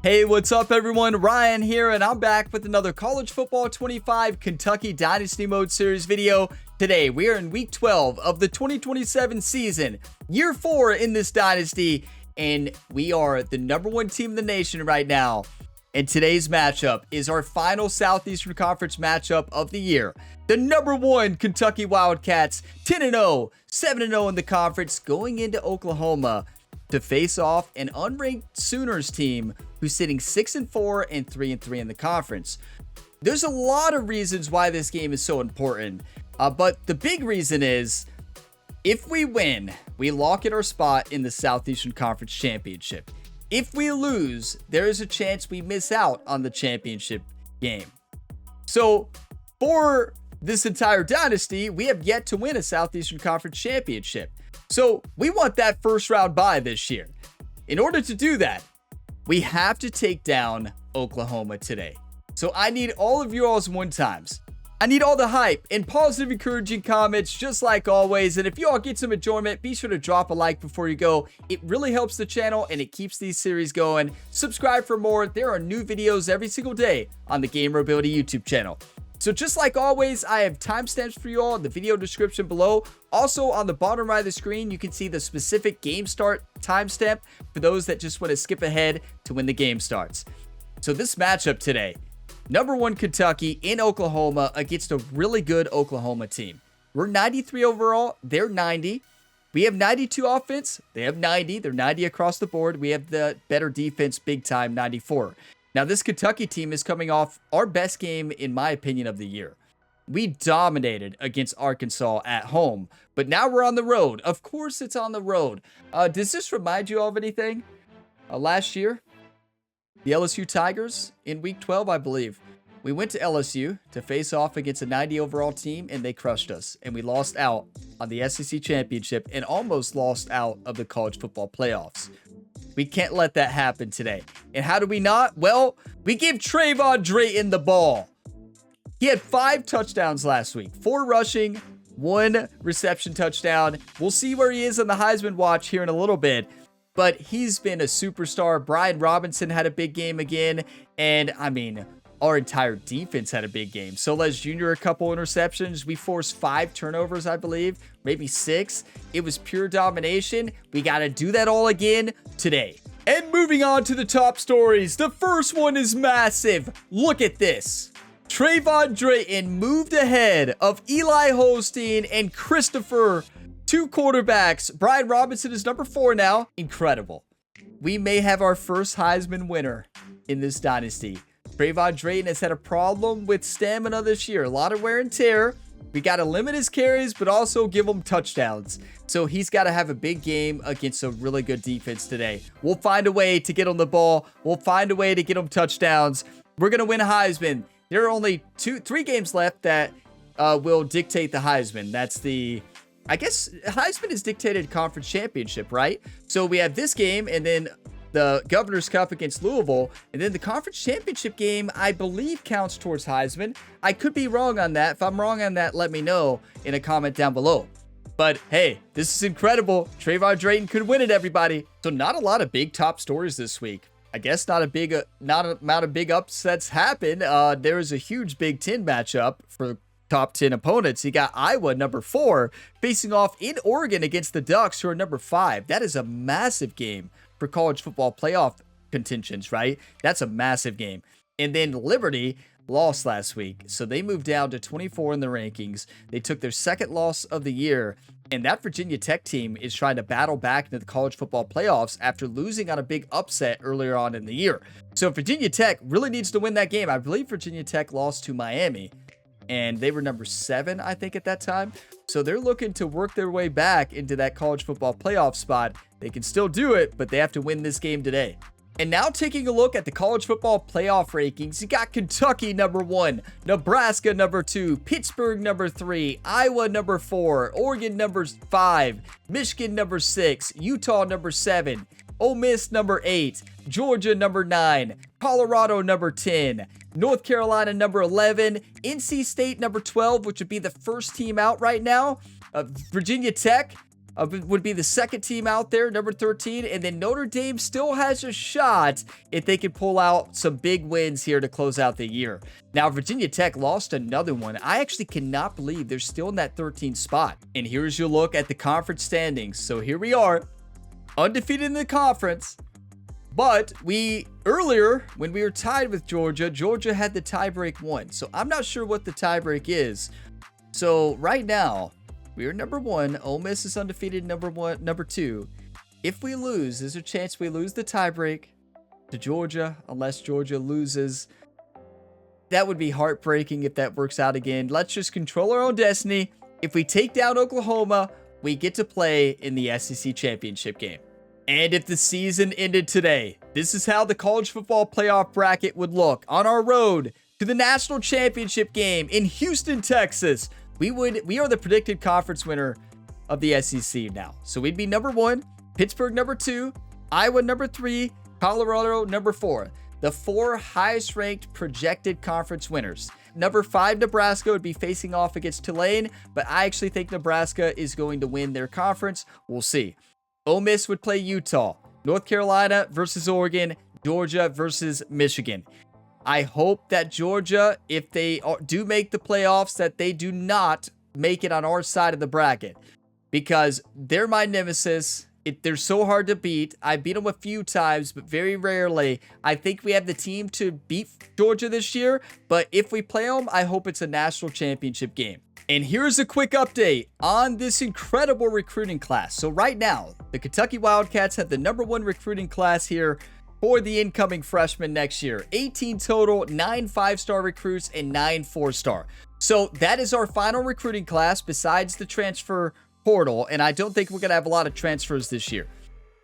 Hey, what's up everyone? Ryan here, and I'm back with another College Football 25 Kentucky Dynasty Mode Series video. Today, we are in week 12 of the 2027 season, year 4 in this dynasty, and we are the #1 team in the nation right now. And today's matchup is our final Southeastern Conference matchup of the year. The #1 Kentucky Wildcats, 10-0, 7-0 in the conference, going into Oklahoma to face off an unranked Sooners team who's sitting 6-4 and 3-3 in the conference. There's a lot of reasons why this game is so important, but the big reason is if we win, we lock in our spot in the Southeastern Conference Championship. If we lose, there is a chance we miss out on the championship game. So for this entire dynasty, we have yet to win a Southeastern Conference Championship. So we want that first round bye this year. In order to do that, we have to take down Oklahoma today. So I need all of you all's one times. I need all the hype and positive encouraging comments just like always. And if you all get some enjoyment, be sure to drop a like before you go. It really helps the channel and it keeps these series going. Subscribe for more. There are new videos every single day on the Gamer Ability YouTube channel. So just like always, I have timestamps for you all in the video description below. Also on the bottom right of the screen, you can see the specific game start timestamp for those that just want to skip ahead to when the game starts. So this matchup today, #1 Kentucky in Oklahoma against a really good Oklahoma team. We're 93 overall, they're 90. We have 92 offense, they have 90. They're 90 across the board. We have the better defense, big time, 94. Now, this Kentucky team is coming off our best game, in my opinion, of the year. We dominated against Arkansas at home, but now we're on the road. Of course, it's on the road. Does this remind you of anything? Last year, the LSU Tigers in week 12, I believe. We went to LSU to face off against a 90 overall team, and they crushed us. And we lost out on the SEC championship and almost lost out of the college football playoffs. We can't let that happen today. And how do we not? Well, we give Trayvon Drayton the ball. He had 5 touchdowns last week, 4 rushing, 1 reception touchdown. We'll see where he is on the Heisman watch here in a little bit, but he's been a superstar. Brian Robinson had a big game again, and I mean, our entire defense had a big game. Soles Jr. a couple interceptions. We forced 5 turnovers, I believe, maybe 6. It was pure domination. We got to do that all again today. And moving on to the top stories. The first one is massive. Look at this. Trayvon Drayton moved ahead of Eli Holstein and Christopher, 2 quarterbacks. Brian Robinson is #4 now. Incredible. We may have our first Heisman winner in this dynasty. Trayvon Drayton has had a problem with stamina this year. A lot of wear and tear. We got to limit his carries, but also give him touchdowns. So he's got to have a big game against a really good defense today. We'll find a way to get him the ball. We'll find a way to get him touchdowns. We're going to win Heisman. There are only 3 games left that will dictate the Heisman. That's I guess Heisman is dictated conference championship, right? So we have this game and then the Governor's Cup against Louisville, and then the conference championship game, I believe, counts towards Heisman. I could be wrong on that. If I'm wrong on that, let me know in a comment down below. But hey, this is incredible. Trayvon Drayton could win it, everybody. So not a lot of big top stories this week. I guess not a amount of big upsets happen. There is a huge Big Ten matchup for top 10 opponents. You got Iowa, #4, facing off in Oregon against the Ducks, who are #5. That is a massive game for college football playoff contentions, right? That's a massive game. And then Liberty lost last week, so they moved down to 24 in the rankings. They took their 2nd loss of the year, and that Virginia Tech team is trying to battle back into the college football playoffs after losing on a big upset earlier on in the year. So Virginia Tech really needs to win that game. I believe Virginia Tech lost to Miami, and they were #7, I think, at that time. So they're looking to work their way back into that college football playoff spot. They can still do it, but they have to win this game today. And now taking a look at the college football playoff rankings, you got Kentucky #1, Nebraska #2, Pittsburgh #3, Iowa #4, Oregon #5, Michigan #6, Utah #7, Ole Miss #8, Georgia #9, Colorado #10, North Carolina #11, NC State #12, which would be the first team out right now, Virginia Tech would be the second team out there, number 13. And then Notre Dame still has a shot if they could pull out some big wins here to close out the year. Now, Virginia Tech lost another one. I actually cannot believe they're still in that 13th spot. And here's your look at the conference standings. So here we are, undefeated in the conference. But earlier, when we were tied with Georgia, Georgia had the tiebreak one. So I'm not sure what the tiebreak is. So right now, we are number 1. Ole Miss is undefeated, number 2. If we lose, there's a chance we lose the tiebreak to Georgia, unless Georgia loses. That would be heartbreaking if that works out again. Let's just control our own destiny. If we take down Oklahoma, we get to play in the SEC championship game. And if the season ended today, this is how the college football playoff bracket would look on our road to the national championship game in Houston, Texas. We are the predicted conference winner of the SEC now. So we'd be number 1, Pittsburgh number 2, Iowa number 3, Colorado number 4. The 4 highest ranked projected conference winners. Number 5, Nebraska would be facing off against Tulane, but I actually think Nebraska is going to win their conference. We'll see. Ole Miss would play Utah, North Carolina versus Oregon, Georgia versus Michigan. I hope that Georgia, if they do make the playoffs, that they do not make it on our side of the bracket, because they're my nemesis. They're so hard to beat. I beat them a few times, but very rarely. I think we have the team to beat Georgia this year, but if we play them, I hope it's a national championship game. And here's a quick update on this incredible recruiting class. So right now, the Kentucky Wildcats have the number 1 recruiting class here for the incoming freshmen next year. 18 total, 9 5-star recruits, and 9 4-star. So that is our final recruiting class besides the transfer portal. And I don't think we're going to have a lot of transfers this year.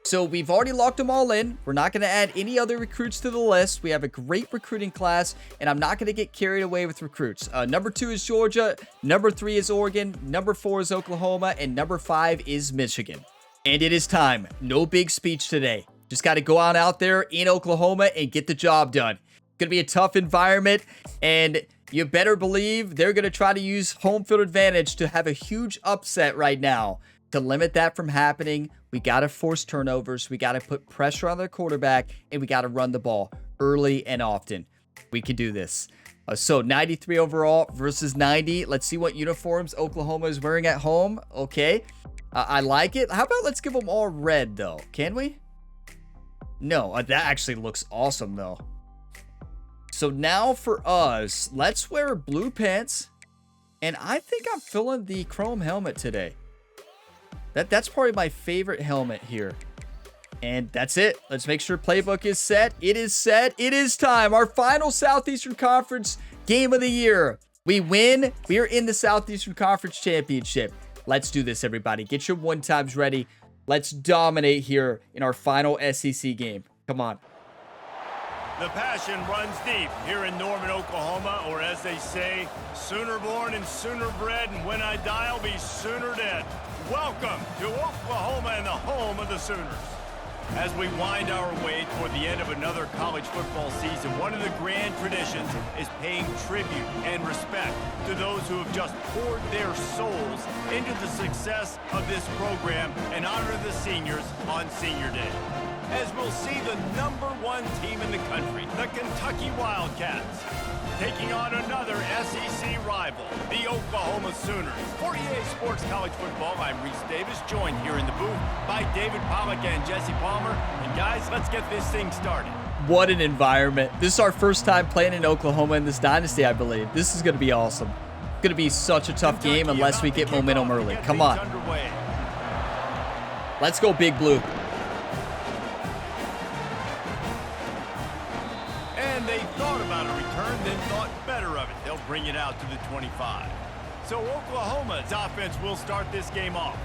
So we've already locked them all in. We're not going to add any other recruits to the list. We have a great recruiting class, and I'm not going to get carried away with recruits. Number 2 is Georgia. Number 3 is Oregon. Number 4 is Oklahoma. And number 5 is Michigan. And it is time. No big speech today. Just got to go on out there in Oklahoma and get the job done. It's going to be a tough environment, and you better believe they're going to try to use home field advantage to have a huge upset right now. To limit that from happening, we got to force turnovers. We got to put pressure on their quarterback, and we got to run the ball early and often. We can do this. So 93 overall versus 90. Let's see what uniforms Oklahoma is wearing at home. Okay. I like it. How about let's give them all red, though? Can we? No, that actually looks awesome, though. So now for us, let's wear blue pants. And I think I'm feeling the chrome helmet today. That's probably my favorite helmet here. And that's it. Let's make sure playbook is set. It is set. It is time. Our final Southeastern Conference game of the year. We win. We are in the Southeastern Conference Championship. Let's do this, everybody. Get your 1-times ready. Let's dominate here in our final SEC game. Come on. The passion runs deep here in Norman, Oklahoma, or as they say, sooner born and sooner bred, and when I die, I'll be sooner dead. Welcome to Oklahoma and the home of the Sooners. As we wind our way toward the end of another college football season, one of the grand traditions is paying tribute and respect to those who have just poured their souls into the success of this program and honor the seniors on Senior Day. As we'll see the number 1 team in the country, the Kentucky Wildcats, taking on another SEC rival, the Oklahoma Sooners. For EA Sports College Football, I'm Reese Davis, joined here in the booth by David Pollack and Jesse Palmer. And guys, let's get this thing started. What an environment. This is our first time playing in Oklahoma in this dynasty, I believe. This is going to be awesome. It's going to be such a tough game unless we get momentum early. Come on. Let's go Big Blue. They thought about a return, then thought better of it. They'll bring it out to the 25. So Oklahoma's offense will start this game off.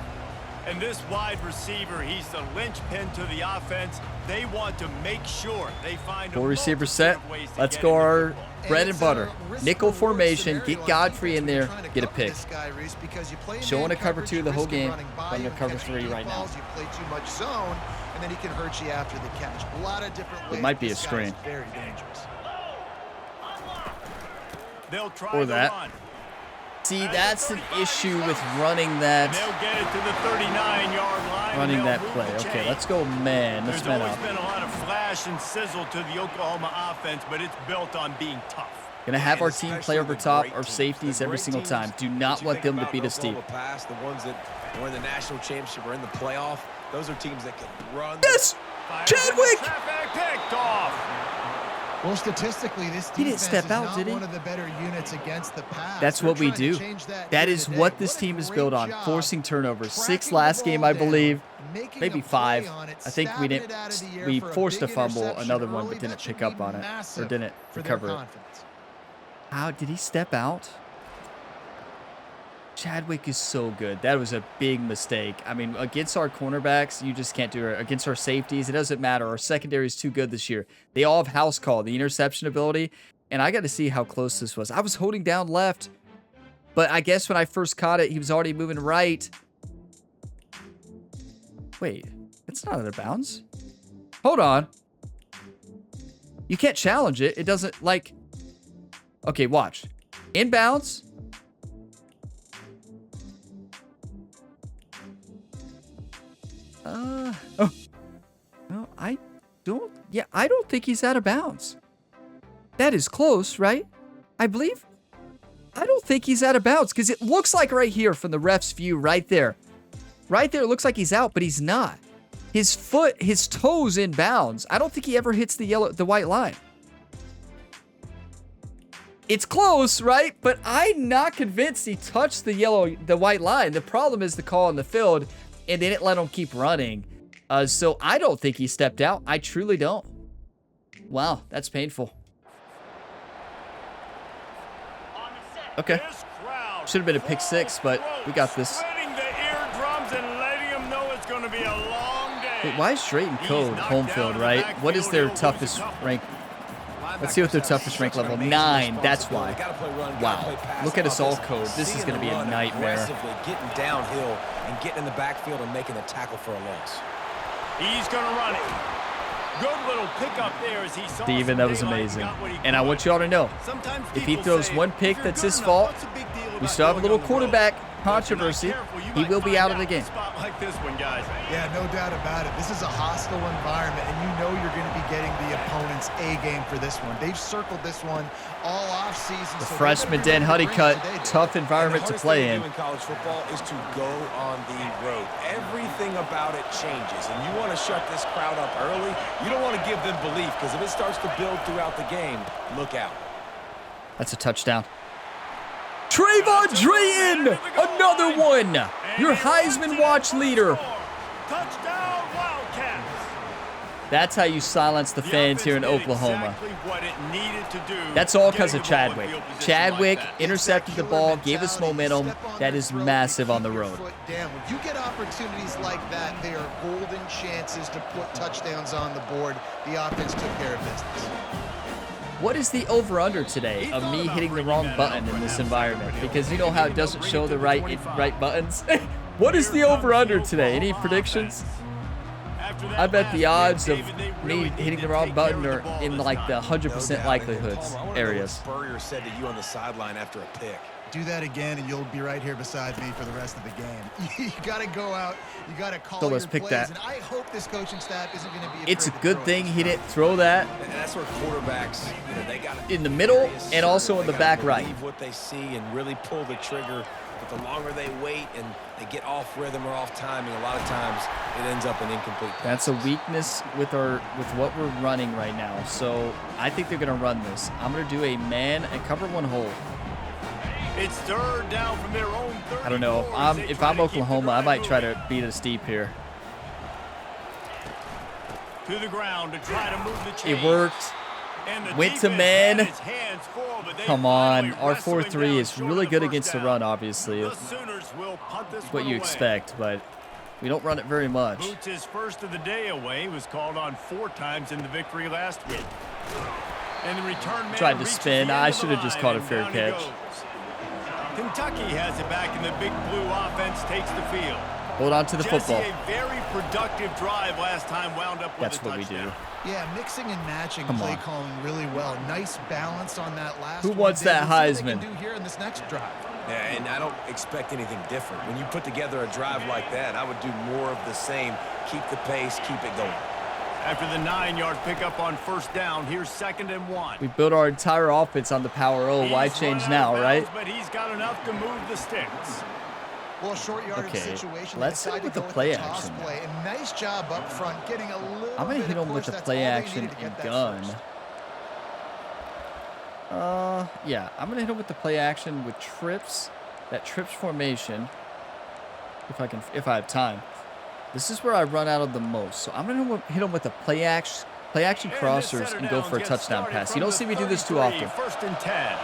And this wide receiver, he's the linchpin to the offense. They want to make sure they find 4 receivers set. Let's go our bread and butter. Nickel formation. Get Godfrey in there. Get a pick. Showing a cover 2 the whole game. Under cover 3 right now. You play too much zone, and then he can hurt you after the catch. A lot of different ways. It might be a screen. Very dangerous. They'll try or that. run. See, that's an issue with running that. They'll get it to the 39-yard line. Running that play. Okay, let's go man. Let's man There's out. always been a lot of flash and sizzle to the Oklahoma offense, but it's built on being tough. Gonna have our team play over top our safeties every single time. Do not want them to beat us deep. The ones that were in the national championship or in the playoff, those are teams that can run. Yes! Chadwick! Traffic picked off. Well, statistically, this He didn't defense step is out, not did he? one of the better units against the pass. That's They're what we trying to do. change That here is today. what this a team is great built on, job forcing turnovers. 6 tracking last the game, ball I down, believe. making Maybe a play 5. on it, I think we stabbing didn't. it out of the air We for a forced a big fumble, interception another one, early. but didn't That should pick up be on it, or massive didn't for their recover it. confidence. How did he step out? Chadwick is so good. That was a big mistake. I mean, against our cornerbacks, you just can't do it. Against our safeties, it doesn't matter. Our secondary is too good this year. They all have house call, the interception ability. And I got to see how close this was. I was holding down left, but I guess when I first caught it, he was already moving right. Wait, it's not out of bounds. Hold on. You can't challenge it. It doesn't, like... Okay, watch. Inbounds. Oh. No, I don't... Yeah, I don't think he's out of bounds. That is close, right? I believe. I don't think he's out of bounds because it looks like right here from the ref's view right there. Right there, it looks like he's out, but he's not. His foot, his toes in bounds. I don't think he ever hits the white line. It's close, right? But I'm not convinced he touched the white line. The problem is the call on the field, and they didn't let him keep running. So I don't think he stepped out. I truly don't. Wow, that's painful. Okay. Should have been a pick 6, but we got this. Wait, why is Drayton Code home field, right? What is their toughest rank? Let's see what their toughest rank level. 9, that's why. Wow. Look at us all code. This is going to be a nightmare. Getting downhill and getting in the backfield and making a tackle for a loss. He's going to run it. Good little pickup there as he saw. Steven, that was amazing. And I want you all to know, if he throws one pick that's his fault, we still have a little quarterback controversy. He will be out of the game. Yeah, no doubt about it. This is a hostile environment, and you know you're going to be getting the opponent's A game for this one. They've circled this one all offseason. The freshman Dan Honeycutt, tough environment to play in. College football is to go on the road. Everything about it changes, and you want to shut this crowd up early. You don't want to give them belief, because if it starts to build throughout the game, look out. That's a touchdown. Trayvon Drayton, another one. Your Heisman Watch leader. Touchdown, Wildcats. That's how you silence the fans here in Oklahoma. That's all because of Chadwick. Chadwick intercepted the ball, gave us momentum. That is massive on the road. When you get opportunities like that, they are golden chances to put touchdowns on the board. The offense took care of business. What is the over-under today of me hitting the wrong button in this environment? Because you know how it doesn't show the right buttons? What is the over-under today? Any predictions? I bet the odds of me hitting the wrong button are in like the 100% likelihoods areas. Spurrier said to you on the sideline after a pick. Do that again, and you'll be right here beside me for the rest of the game. You got to go out. You got to call your pick plays, that. and I hope this coaching staff isn't going to be. It's a good thing he didn't throw that And that's where quarterbacks, they got in the middle and also in the back right. Believe what they see and really pull the trigger. But the longer they wait and they get off rhythm or off timing, a lot of times it ends up an incomplete pass. That's a weakness with what we're running right now. So I think they're going to run this. I'm going to do a man and cover one hole. It's third down from their own 34. I don't know. If I'm Oklahoma, I might try to beat us deep here. To the ground to try to move the chains. It worked. Went to man. Come on. Our 4-3 is really good against the run, obviously. It's what you expect, but we don't run it very much. Boots' first of the day away was called on 4 times in the victory last week. And the return man tried to spin. I should have just caught a fair catch. Kentucky has it back, and the big blue offense takes the field. Hold on to the football. Jesse, a very productive drive last time, wound up with That's a what we touchdown. do. Yeah, mixing and matching Come play on. calling really well. Nice balance on that last Who one. wants that We'll see what they Heisman? can do here in this next drive. Yeah, and I don't expect anything different. When you put together a drive like that, I would do more of the same. Keep the pace, keep it going. After the 9-yard pickup on first down, here's 2nd and 1. We built our entire offense on the power O. Why change now, right? But he's got enough to move the sticks. Well, short yardage Okay, situation. let's hit him with the play action. Play. And nice job up front, getting a little. I'm gonna hit him with the play action and gun. Yeah, I'm gonna hit him with the play action with trips, that trips formation. If I have time. This is where I run out of the most. So I'm gonna hit him with the play action crossers and go for a touchdown pass. You don't see me do this too often. 1st and 10.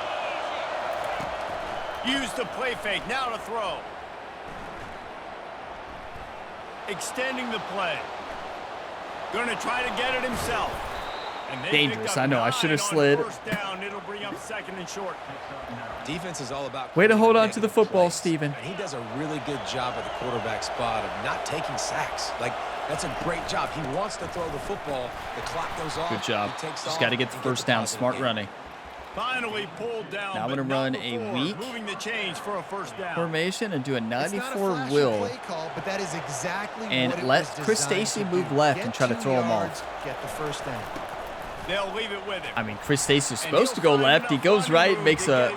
Use the play fake. Now to throw. Extending the play. Gonna try to get it himself. And dangerous. I know. I should have slid. Down. It'll bring up 2nd and short. Defense is all about way to hold on to the football, Steven. And he does a really good job at the quarterback spot of not taking sacks. Like, that's a great job. He wants to throw the football. The clock goes off. Good job. Just got to get the first down. Smart running. Finally pulled down. Now I'm going to run a weak moving the chains for a first down. formation and do a 94 will. Call, but that is exactly and what let Chris Stacy move left and try to throw him off. Get the first down. They'll leave it with him. I mean, Chris Stacy is supposed to go left. He goes right, makes a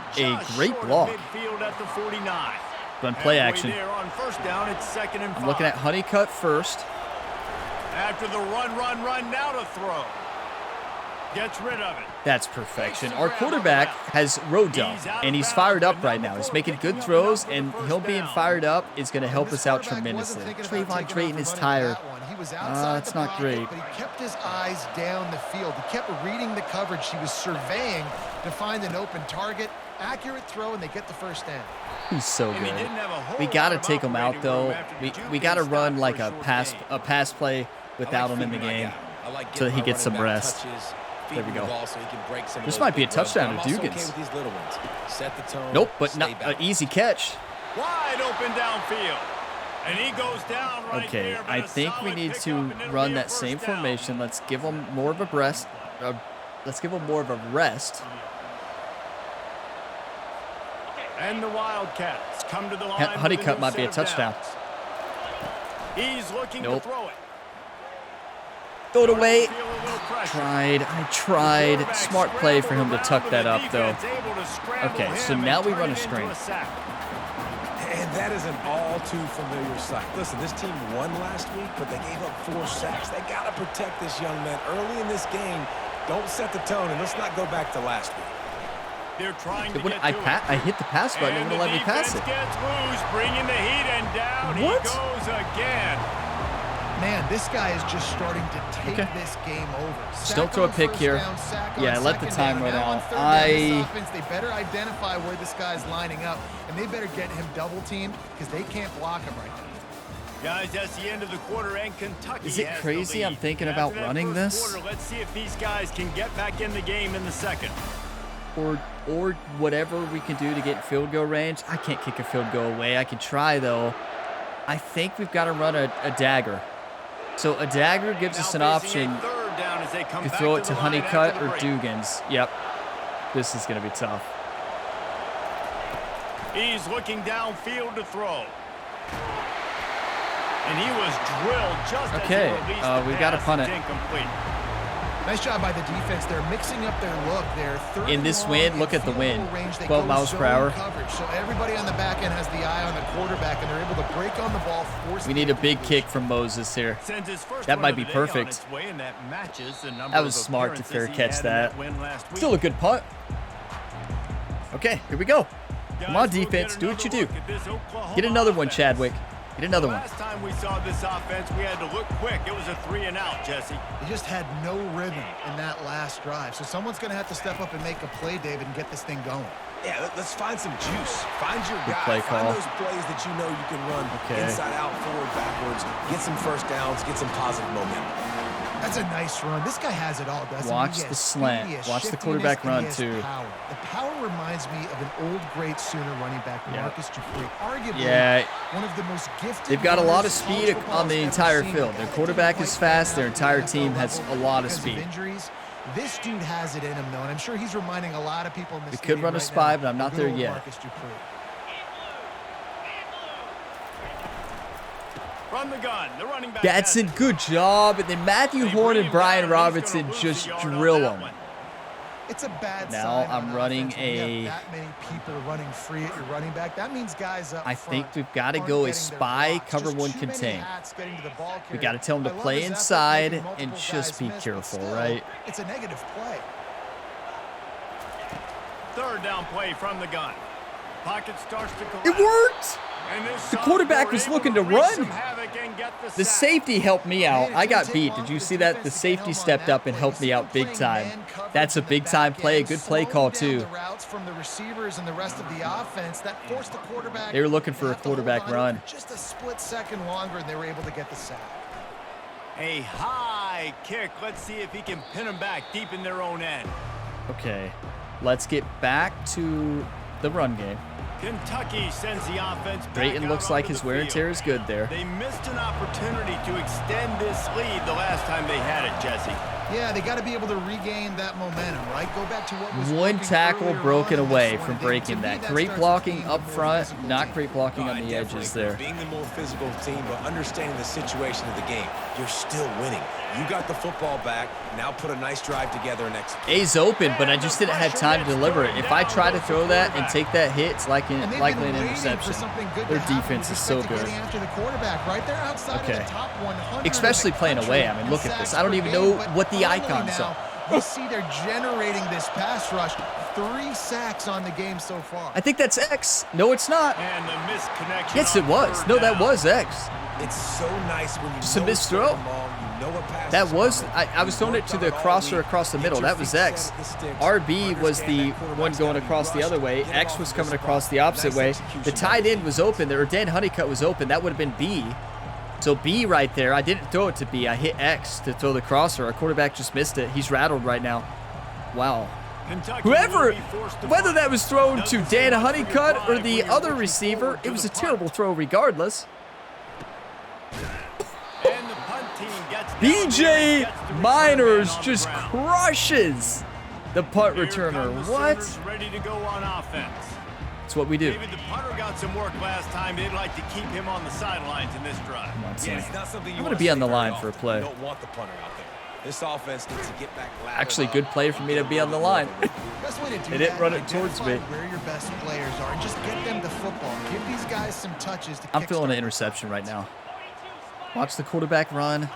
great block. At the 49. Run play action. On first down, it's 2nd and 5. I'm looking at Honeycutt first. After the run, now to throw. Gets rid of it. That's perfection. Our quarterback has road dog, and he's fired up right now. He's making good throws, and him being fired up is going to help us out tremendously. Trayvon Drayton is tired. That's not great. But he kept his eyes down the field. He kept reading the coverage. He was surveying to find an open target. Accurate throw, and they get the first down. He's so good. We got to take him out, though. We got to run like a pass play without him in the game until he gets some rest. There we go. This might be a touchdown to Dugans. Nope, but not an easy catch. Wide open downfield. And he goes down right okay, there, I think we need to run that same formation. Let's give him more of a rest. And the Wildcats come to the line. Honeycutt might be a touchdown. He's looking to throw it. Throw it away. I tried. Smart play for him to tuck that up, though. Okay, so now we run a screen. And that is an all too familiar sight. Listen, this team won last week, but they gave up 4 sacks. They got to protect this young man early in this game. Don't set the tone, and let's not go back to last week. They're trying to I hit the pass button and it wouldn't let me pass it. Gets loose, bringing the heat, and down he goes again. Man, this guy is just starting to take this game over. Just don't throw a pick here. Yeah, let the time run out. They better identify where this guy's lining up, and they better get him double teamed because they can't block him right now. Guys, that's the end of the quarter, and Kentucky is it crazy I'm thinking about running this? Quarter, let's see if these guys can get back in the game in the second. Or whatever we can do to get in field goal range. I can't kick a field goal away. I can try, though. I think we've got to run a dagger. So a dagger gives us an option to throw it to Honeycutt or Dugans. Yep. This is going to be tough. He's looking downfield to throw. And he was drilled just as he released the we got to punt it. Incomplete. Nice job by the defense. They're mixing up their look. They're in this wind, look at the wind. 12 miles per hour. Coverage. So everybody on the back end has the eye on the quarterback, and they're able to break on the ball. We need a big kick from Moses here. That might be perfect. That was smart to fair catch that. Still a good punt. Okay, here we go. Come on, defense. Do what you do. Get another one, Chadwick. Get another one. Last time we saw this offense, we had to look quick. It was a 3-and-out, Jesse. They just had no rhythm in that last drive. So someone's going to have to step up and make a play, David, and get this thing going. Yeah, let's find some juice. Find your guy. Play call. Find those plays that you know you can run inside out, forward, backwards. Get some first downs. Get some positive momentum. That's a nice run. This guy has it all, doesn't he? Watch the slant. Watch the quarterback run, too. The power reminds me of an old, great Sooner running back, Marcus Dupree. Arguably one of the most gifted. They've got a lot of speed on the entire field. Their quarterback is fast. Their entire team has a lot of speed. This dude has it in him, though, and I'm sure he's reminding a lot of people in this. We could run a spy, but I'm not there yet. From the gun, the running back. Gadsden, good job. And then Matthew Horn and Brian Robertson just drill him. It's a bad now sign I'm running a that many people running free at your running back. That means guys up I think we've got to go a spy, cover one, contain. We got to tell them to play inside and just be careful, right? It's a negative play. Third down play from the gun. Pocket starts to collapse. It worked. The quarterback was looking to run. The safety helped me out. I got beat. Did you see that? The safety stepped up and helped me out big time. That's a big time play. A good play call too. They were looking for a quarterback run. Just a split second longer and they were able to get the sack. A high kick. Let's see if he can pin them back deep in their own end. Okay, let's get back to the run game. Kentucky sends the offense back. Drayton looks like his wear and tear is good there. They missed an opportunity to extend this lead the last time they had it, Jesse. Yeah, they got to be able to regain that momentum, right? Go back to what was one tackle broken away from breaking that. Great blocking up front, not great blocking on the edges there. Being the more physical team, but understanding the situation of the game, you're still winning. You got the football back. Now put a nice drive together and execute. A's open, but I just didn't have time to deliver it. If I try to throw that and take that hit, it's likely an interception. Their defense is so good. Okay. Especially playing away. I mean, look at this. I don't even know what the icons are. You see they're generating this pass rush. 3 sacks on the game so far. I think that's X. No, it's not. And the misconnection. Yes, it was. No, that was X. It's so nice when you just a missed throw. That was, I was throwing it to the crosser across the middle. That was X. RB was the one going across the other way. X was coming across the opposite way. The tight end was open. Or Dan Honeycutt was open. That would have been B. So B right there. I didn't throw it to B. I hit X to throw the crosser. Our quarterback just missed it. He's rattled right now. Wow. Whoever, whether that was thrown to Dan Honeycutt or the other receiver, it was a terrible throw regardless. BJ Miners just crushes the punt returner. What? Ready to go on offense. That's what we do. David, the punter got some work last time. They'd like to keep him on the sidelines in this drive. Come on, Sonny. I'm going to be on the line for a play. You don't want the punter out there. This offense needs to get back. Actually, good play for me to be on the line. They didn't run it towards me. Where your best players are and just get them the football. Give these guys some touches to I'm feeling an interception right now. Watch the quarterback run.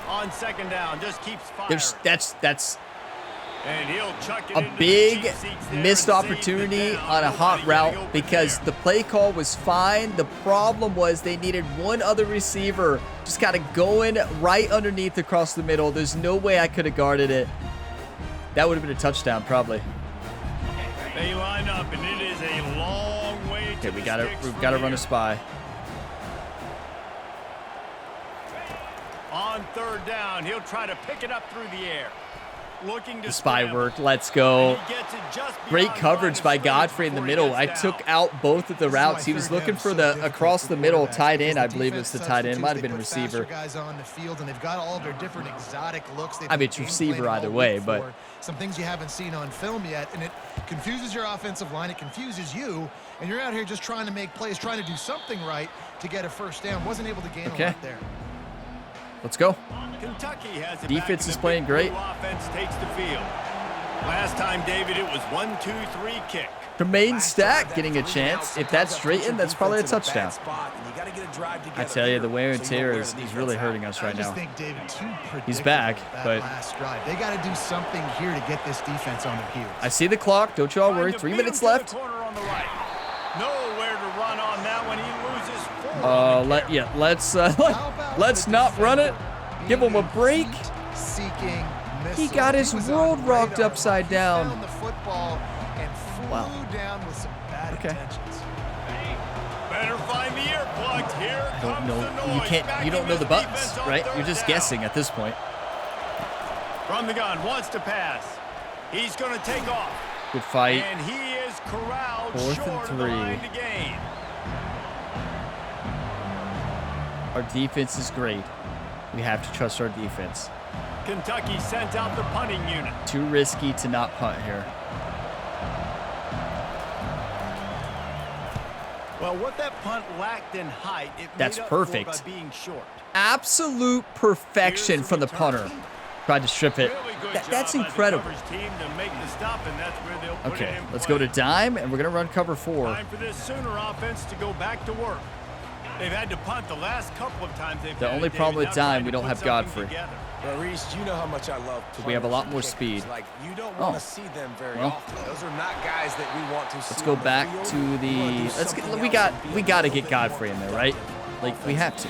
On second down, just keeps firing. That's and he'll chuck it a big missed opportunity on a hot route because the play call was fine. The problem was they needed one other receiver. Just got it going right underneath across the middle. There's no way I could have guarded it. That would have been a touchdown probably. They line up and it is a long way to we've got to run a spy. On third down, he'll try to pick it up through the air. Looking to the spy work. Let's go. Great coverage by Godfrey in the middle. I took out both of the routes. He was looking for the across the middle tight end. I believe it was the tight end. Might have been a receiver. I mean, it's receiver either way, but some things you haven't seen on film yet, and it confuses your offensive line. It confuses you, and you're out here just trying to make plays, trying to do something right to get a first down. Wasn't able to gain a lot there. Let's go. Kentucky has defense is playing great. Offense takes the field. Last time, David, it was 1-2-3 kick. Tremaine Stack getting a chance. If that's straightened, that's probably a touchdown. I tell you, the wear and tear is really hurting us right now. He's back, but they got to do something here to get this defense on their heels. I see the clock. Don't you all worry. 3 minutes left. Nowhere to run on that when he loses 4. Let's not run it. Give him a break. He got his world rocked upside down. Wow. Okay. Better find the earplugs here. I don't know. You don't know the buttons, right? You're just guessing at this point. From the gun, wants to pass. He's going to take off. Good fight. And he is corralled 4th and 3. Our defense is great. We have to trust our defense. Kentucky sends out the punting unit. Too risky to not punt here. Well, Well, what that punt lacked in height, it That's made up for perfect. by being short. Absolute perfection from the punter. Tried to strip it. Really good That's job by the incredible. coverage team to make the stop, and that's where they'll put it Okay, in let's play. go to dime, and we're going to run cover 4. Time for this Sooner offense to go back to work. They've had to punt the last couple of times they've The had it, only David. problem with Now dime, trying we to don't put have something Godfrey. together. Well, Reese, you know how much I love We have a lot punters more and speed. kickers. Like, you don't Oh. want to see them very Well. often. Those are not guys that we want to see. Let's go on the back field. to We wanna the. do Let's get. something We else got. and be We a got to little get bit Godfrey in there, right? Like we have to.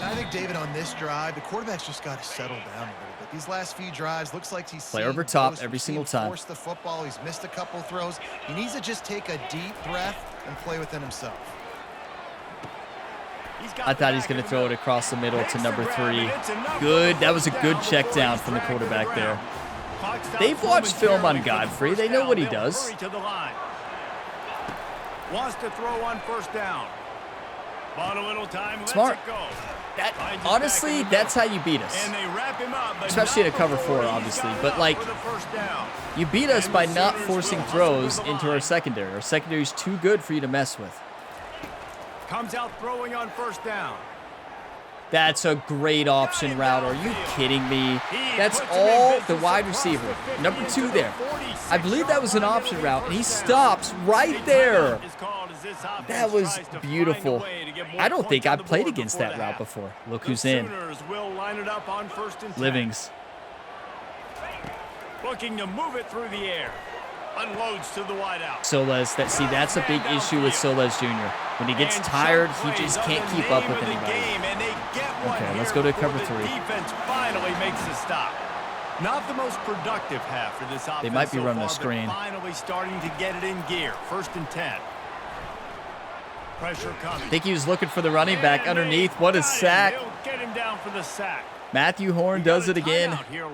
I think, David, on this drive, the quarterback's just got to settle down a little bit. These last few drives, looks like he's Play seen over top throws, every we've single seen time. Force the football. He's missed a couple throws. He needs to just take a deep breath and play within himself. I thought he's going to throw it across the middle to number 3. Good. That was a good check down from the quarterback there. They've watched film on Godfrey. They know what he does. Wants to throw on first down. Bought a little time. Lets Smart. it go. That Finds it honestly, back in the that's how middle. you beat us. And they wrap him up, but Especially not at a cover before 4, he's obviously. got it But up like, for the first down. you beat us And by the not Sooners forcing will hustle throws to the into our line. secondary. Our secondary is too good for you to mess with. Comes out throwing on first down. That's a great option route. Are you kidding me? That's all the wide receiver. Number 2 there. I believe that was an option route, and he stops right there. That was beautiful. I don't think I've played against that route before. Look who's in. Livings. Looking to move it through the air. Unloads to the wideout. Soles, that's a big issue with Soles Jr. When he gets tired, he just can't keep up with anybody. Okay, let's go to cover 3. Defense finally makes the stop. Not the most productive half for this offense. They might be so running a far, but screen. finally starting to get it in gear. 1st and 10. Pressure coming. I think he was looking for the running back underneath. What a sack. He'll get him down for the sack. Matthew Horn does it again. Now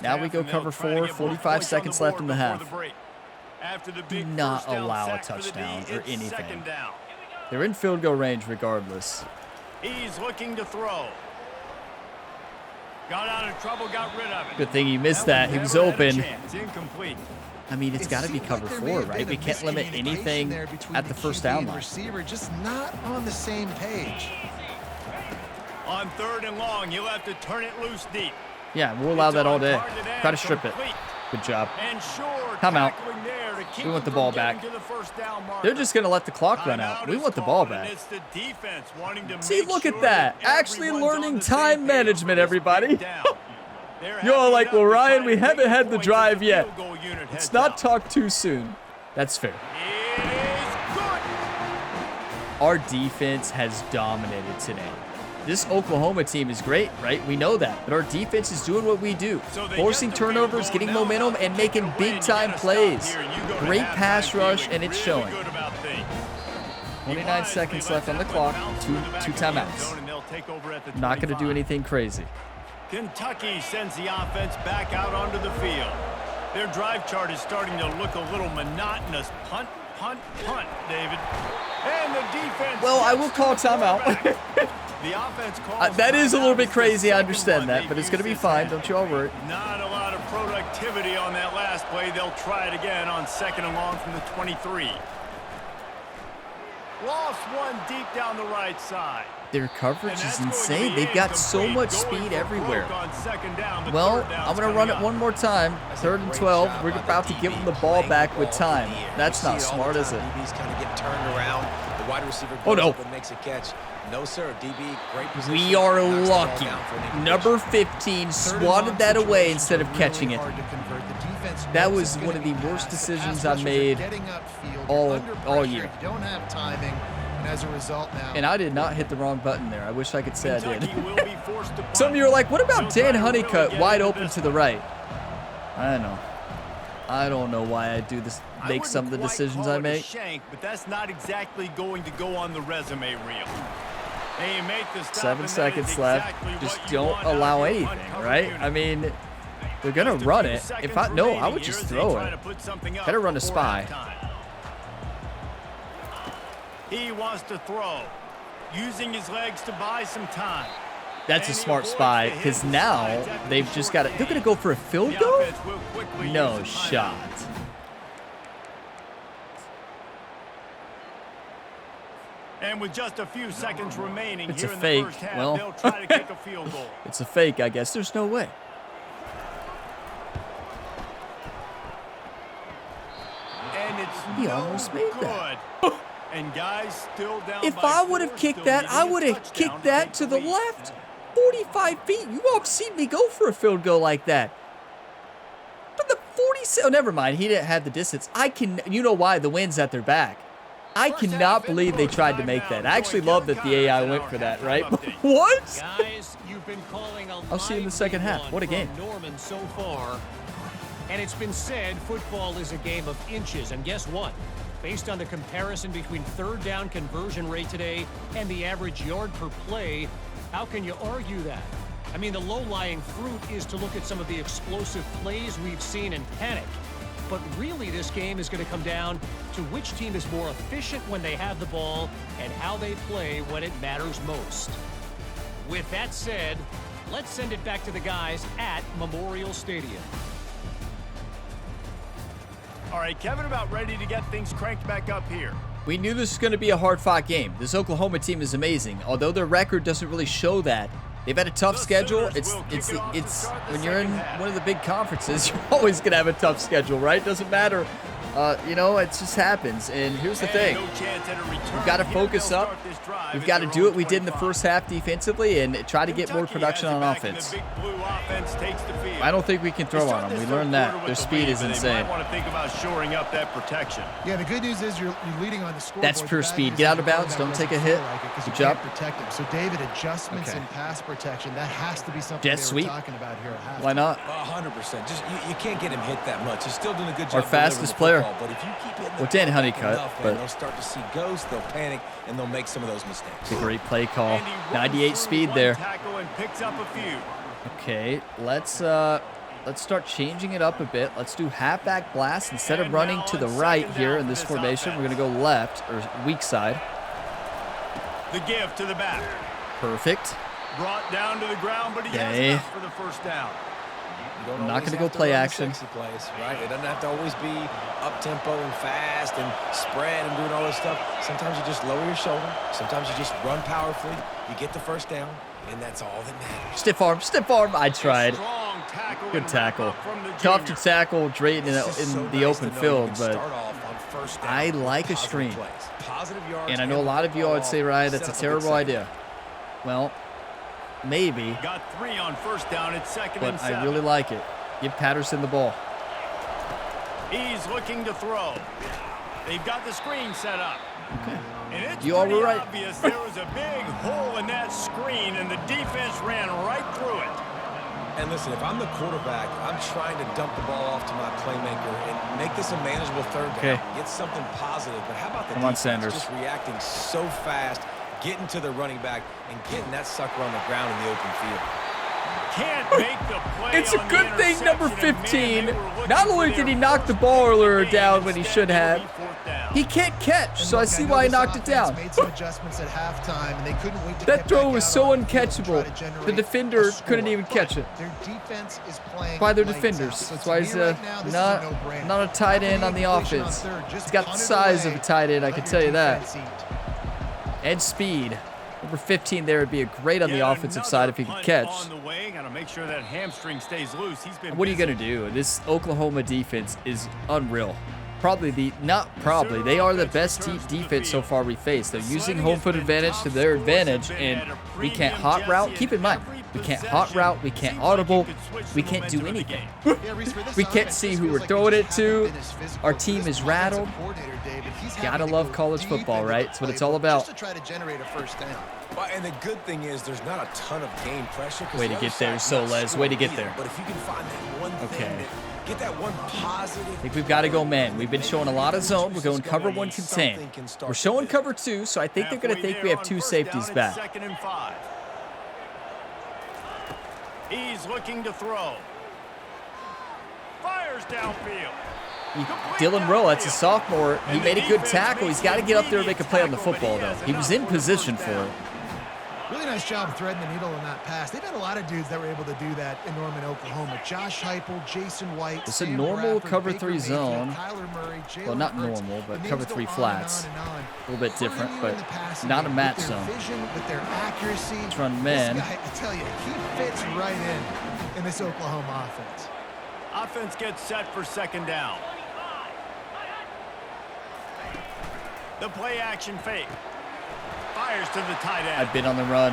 Now we go cover 4, 45 seconds left in the half. Do not allow a touchdown or anything. They're in field goal range regardless. He's looking to throw. Got out of trouble, got rid of it. Good thing he missed that. He was open. Incomplete. I mean, it's got to be cover 4, right? We can't limit anything at the first down line. Receiver just not on the same page. On 3rd and long, you'll have to turn it loose deep. Yeah, we'll allow that all day. Try to strip it. Good job. Come out. We want the ball back. They're just going to let the clock run out. We want the ball back. See, look at that. Actually learning time management, everybody. You're all like, well, Ryan, we haven't had the drive yet. Let's not talk too soon. That's fair. Our defense has dominated today. This Oklahoma team is great, right? We know that. But our defense is doing what we do. Forcing turnovers, getting momentum, and making big-time plays. Great pass rush, and it's showing. 29 seconds left on the clock. Two timeouts. Not going to do anything crazy. Kentucky sends the offense back out onto the field. Their drive chart is starting to look a little monotonous. Punt, punt, punt, David. And the defense. Well, I will call timeout. The offense calls that is a little bit crazy. I understand that, but it's going to be fine. Don't you all worry. Not a lot of productivity on that last play. They'll try it again on 2nd and long from the 23. Lost one deep down the right side. Their coverage is insane. They've got so much speed everywhere. Well, I'm going to run it one more time. 3rd and 12. We're about to give them the ball back with time. That's not smart, is it? Oh, no. No, sir. DB, great position. We are lucky. Number 15 swatted that away instead of catching it. That was one of the worst decisions I've made all year. And I did not hit the wrong button there. I wish I could say I did. Some of you are like, what about Dan Honeycutt wide open to the right? I know. I don't know why I do this. Make some of the decisions I make. But that's not exactly going to go on the resume reel. 7 seconds left. Just don't allow anything, right? I mean, they're gonna run it. If I would just throw it. Better run a spy. He wants to throw, using his legs to buy some time. That's a smart spy, because now they've just got it. They're gonna go for a field goal? No shot. And with just a few seconds remaining It's here a in fake. the first half, Well, they'll try to kick a field goal. It's a fake, I guess. There's no way. And it's He almost made that. And guys still down If by I would have 4, kicked still that, needing I a would have touchdown kicked that take to the lead. left. 45 feet. You all have seen me go for a field goal like that. But the 47, oh, never mind. He didn't have the distance. You know why? The wind's at their back. I cannot believe they tried to make that. I actually love that the AI went for that, right? What? Guys, you've been calling a I'll see you in the second half. What a game. Norman so far. And it's been said football is a game of inches. And guess what? Based on the comparison between third down conversion rate today and the average yard per play, how can you argue that? I mean, the low-lying fruit is to look at some of the explosive plays we've seen and panic. But really, this game is going to come down to which team is more efficient when they have the ball and how they play when it matters most. With that said, let's send it back to the guys at Memorial Stadium. All right, Kevin, about ready to get things cranked back up here. We knew this was going to be a hard-fought game. This Oklahoma team is amazing, although their record doesn't really show that. They've had a tough schedule. It's when you're in one of the big conferences, you're always going to have a tough schedule, right? Doesn't matter. You know, it just happens. And here's the thing. We've got to focus up. We've got to do what we did in the first half defensively and try to get more production on offense. I don't think we can throw on them. We learned that. Their speed is insane. I want to think about shoring up that protection. Yeah, the good news is you're leading on the score. That's pure speed. Get out of bounds. Don't take a hit. Good job. Protect him. So, David, adjustments in pass protection, that has to be something Jet they sweep. were talking about here at halftime. Why not? 100%. Just you can't get him hit that much. He's still doing a good job. Our fastest player. But if you keep hitting Well, Dan Honeycutt, enough, but they'll start to see ghosts, they'll panic, and they'll make some of those mistakes. it's a great play call. 98 speed there. And picks up a few. Okay, let's start changing it up a bit. Let's do halfback blast instead of running to the right here in this formation. We're going to go left or weak side. The give to the back. Perfect. Brought down to the ground, but he has enough for the first down. I'm not going to go play action. Plays, right? It doesn't have to always be up-tempo and fast and spread and doing all this stuff. Sometimes you just lower your shoulder. Sometimes you just run powerfully. You get the first down, and that's all that matters. Stiff arm, stiff arm. I tried. Good tackle. Tough to tackle Drayton in the open field, but I like a screen. And I know a lot of you all would say, Ryan, that's a terrible idea. Well, maybe. Got 3 on first down at second and 7. But I really like it. Give Patterson the ball. He's looking to throw. They've got the screen set up. Okay. And it's You all were right. obvious there was a big hole in that screen, and the defense ran right through it. And listen, if I'm the quarterback, I'm trying to dump the ball off to my playmaker and make this a manageable third down. Okay. Get something positive. But how about the Come on, defense Sanders. just reacting so fast, getting to the running back, and getting that sucker on the ground in the open field? Can't make the play. It's a on good the thing, number interception, and 15. man, they were looking Not for only their did he knock the first ball point of earlier the down game, when he instead should it have. will be fourth down. He can't catch, so I look, see know why he this knocked it offense down. Made some adjustments at halftime, and they couldn't wait to That get throw back was out so on the field to try uncatchable. to generate The defender a score. couldn't even catch But it. Their defense is playing By their lights defenders. out. So That's to why me he's right now, this is not a no-brainer. a tight end on the Completion on offense. third. Just He's got the punt it size away. of a tight end, I can Let tell your you that. defense eat. And speed. Number 15 there would be great on the Yet offensive another side if he could punt catch. on the way. Gotta make sure that hamstring stays loose. He's been What are you busy. going to do? This Oklahoma defense is unreal. They are the best defense so far we faced. They're using home field advantage to their advantage, and we can't hot route. Keep in mind, we can't hot route, we can't audible, we can't do anything. We can't see who we're throwing it to. Our team is rattled. Gotta love college football, right? That's what it's all about. Just to try to generate a first down. Well, and the good thing is there's not a ton of game pressure. Way to get there, Solez. Way to get there. But if you can find that one thing, Okay. get that one positive. I think we've got to go man. We've been showing a lot of zone. We're going cover 1 contain. We're showing cover 2, so I think they're going to think we have 2 safeties back. Second and 5. He's looking to throw. Fires downfield. Dylan Rowe, that's a sophomore. He made a good tackle. He's got to get up there and make a play on the football, though. He was in position for it. Really nice job threading the needle on that pass. They've had a lot of dudes that were able to do that in Norman, Oklahoma. Josh Heupel, Jason White, It's a normal cover 3 zone. Murray, Well, not normal, but cover 3 flats. A little bit different, but not a match zone. With their accuracy, Let's run man. This guy, I tell you, he fits right in this Oklahoma offense. Offense gets set for second down. The play action fake. Fires to the tight end. I've been on the run.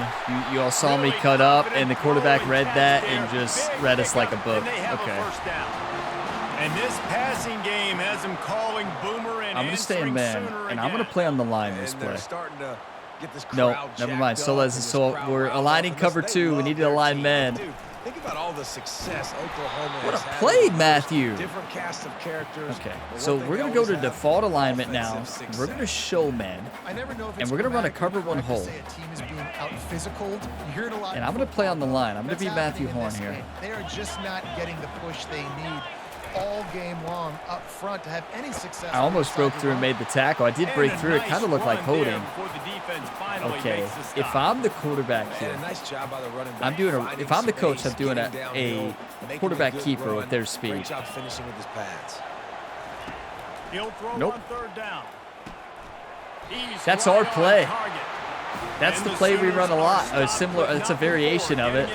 You all saw me cut up, and the quarterback read that and just read us like a book. Okay. And this passing game has him calling boomer and I'm going to stay in man, and I'm going to play on the line this play. No, never mind. So we're aligning cover 2. We need to align man. Think about all the success Oklahoma What a has had play, with Matthew. Different cast of characters. Okay, so we're going to go to default alignment now. We're going to show man. And we're going to run a cover 1 hold. And I'm going to play on the line. I'm going to be Matthew Horn here. They are just not getting the push they need all game long up front to have any success. I almost broke through and made the tackle. I did break through. It kind of looked like holding. Okay, if I'm the quarterback here, I'm doing if I'm the coach, I'm doing a quarterback keeper with their speed. Great job finishing with his pads. Nope. That's our play. That's the play we run a lot. It's a variation of it.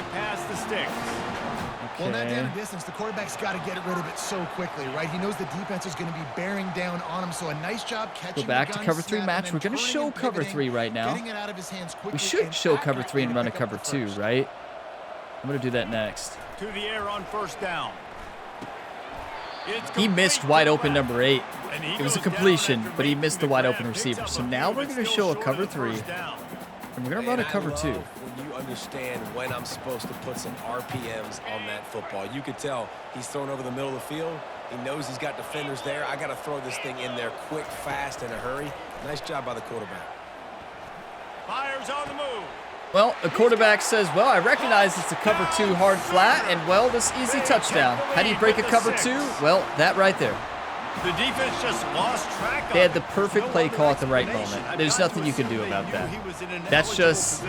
Well, that down a distance, the quarterback's got to get rid of it so quickly, right? He knows the defense is going to be bearing down on him, so a nice job catching. Go back to cover 3 match. We're going to show cover 3 right now. We should show cover 3 and run a cover 2, right? I'm going to do that next. To the air on first down. He missed wide open number 8. It was a completion, but he missed the wide open receiver. So now we're going to show a cover 3, and we're going to run a cover 2. When you understand when I'm supposed to put some RPMs on that football, you could tell he's thrown over the middle of the field. He knows he's got defenders there. I got to throw this thing in there quick, fast, in a hurry. Nice job by the quarterback. Fires on the move. Well, the quarterback says, well, I recognize it's a cover 2 hard flat, and, well, this easy touchdown. How do you break a cover 2? Well, that right there. The defense just lost track of They had the perfect play call at the right moment. There's nothing you can do about that. That's just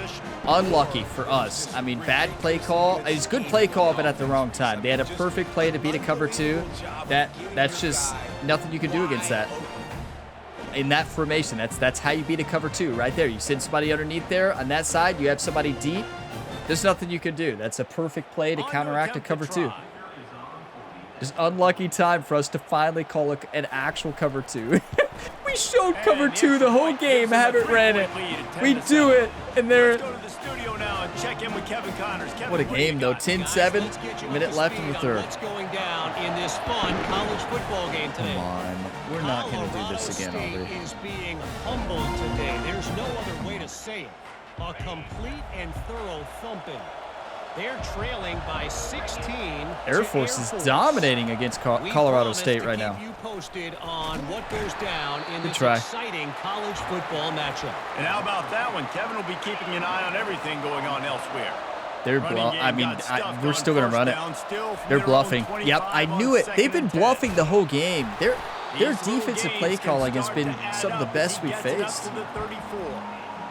unlucky for us. I mean, bad play call. It's good play call, but at the wrong time. They had a perfect play to beat a cover 2. That's just nothing you can do against that. In that formation, that's how you beat a cover 2 right there. You send somebody underneath there on that side. You have somebody deep. There's nothing you can do. That's a perfect play to counteract a cover 2. Just unlucky time for us to finally call an actual cover 2. We showed cover 2 the whole game, haven't ran it. We do it, and they're... What a game, though. 10-7, minute left in the third. What's going down in this fun college football game today? Come on. We're not going to do this again, are we? is being humbled today. There's no other way to say it. A complete and thorough thumping. They're trailing by 16. Air Force is dominating against Colorado State right now. You posted on what goes down in this try. exciting college football matchup. And how about that one? Kevin will be keeping an eye on everything going on elsewhere. They're we're still going to run it. They're bluffing. Yep, I knew it. They've been bluffing the whole game. Their defensive play calling has been some of the best we've faced.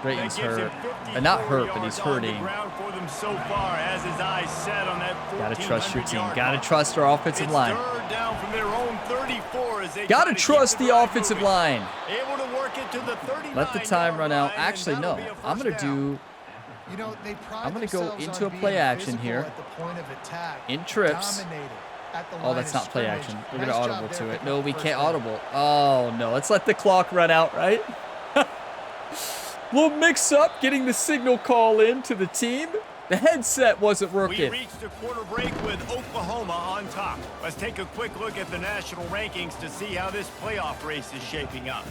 Drayton's hurt. Not hurt, but he's hurting. Gotta trust your team. Gotta trust our offensive line. Gotta trust the offensive line. Let the time run out. Actually, no. I'm gonna go into a play action here. In trips. Oh, that's not play action. We're gonna audible to it. No, we can't audible. Oh, no. Let's let the clock run out, right? We'll mix up getting the signal call in to the team. The headset wasn't working. We reached a quarter break with Oklahoma on top. Let's take a quick look at the national rankings to see how this playoff race is shaping up.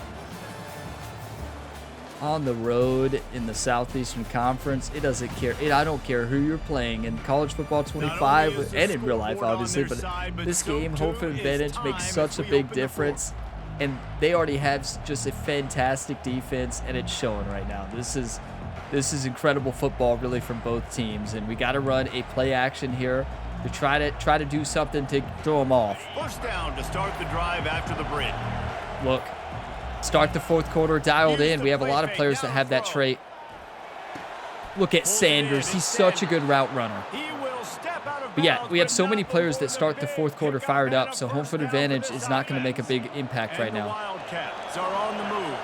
On the road in the Southeastern Conference, it doesn't care. I don't care who you're playing in college football 25 and in real life, obviously. But this game, home field advantage makes such a big difference. And they already have just a fantastic defense, and it's showing right now. This is incredible football, really, from both teams, and we got to run a play action here to try to do something to throw them off. First down to start the drive after the break. Look, start the fourth quarter dialed in. We have a lot of players that have that trait. Look at Sanders. He's such a good route runner. But yeah, we have so many players that start the fourth quarter fired up, so home field advantage is not going to make a big impact right now. Wildcats are on the move.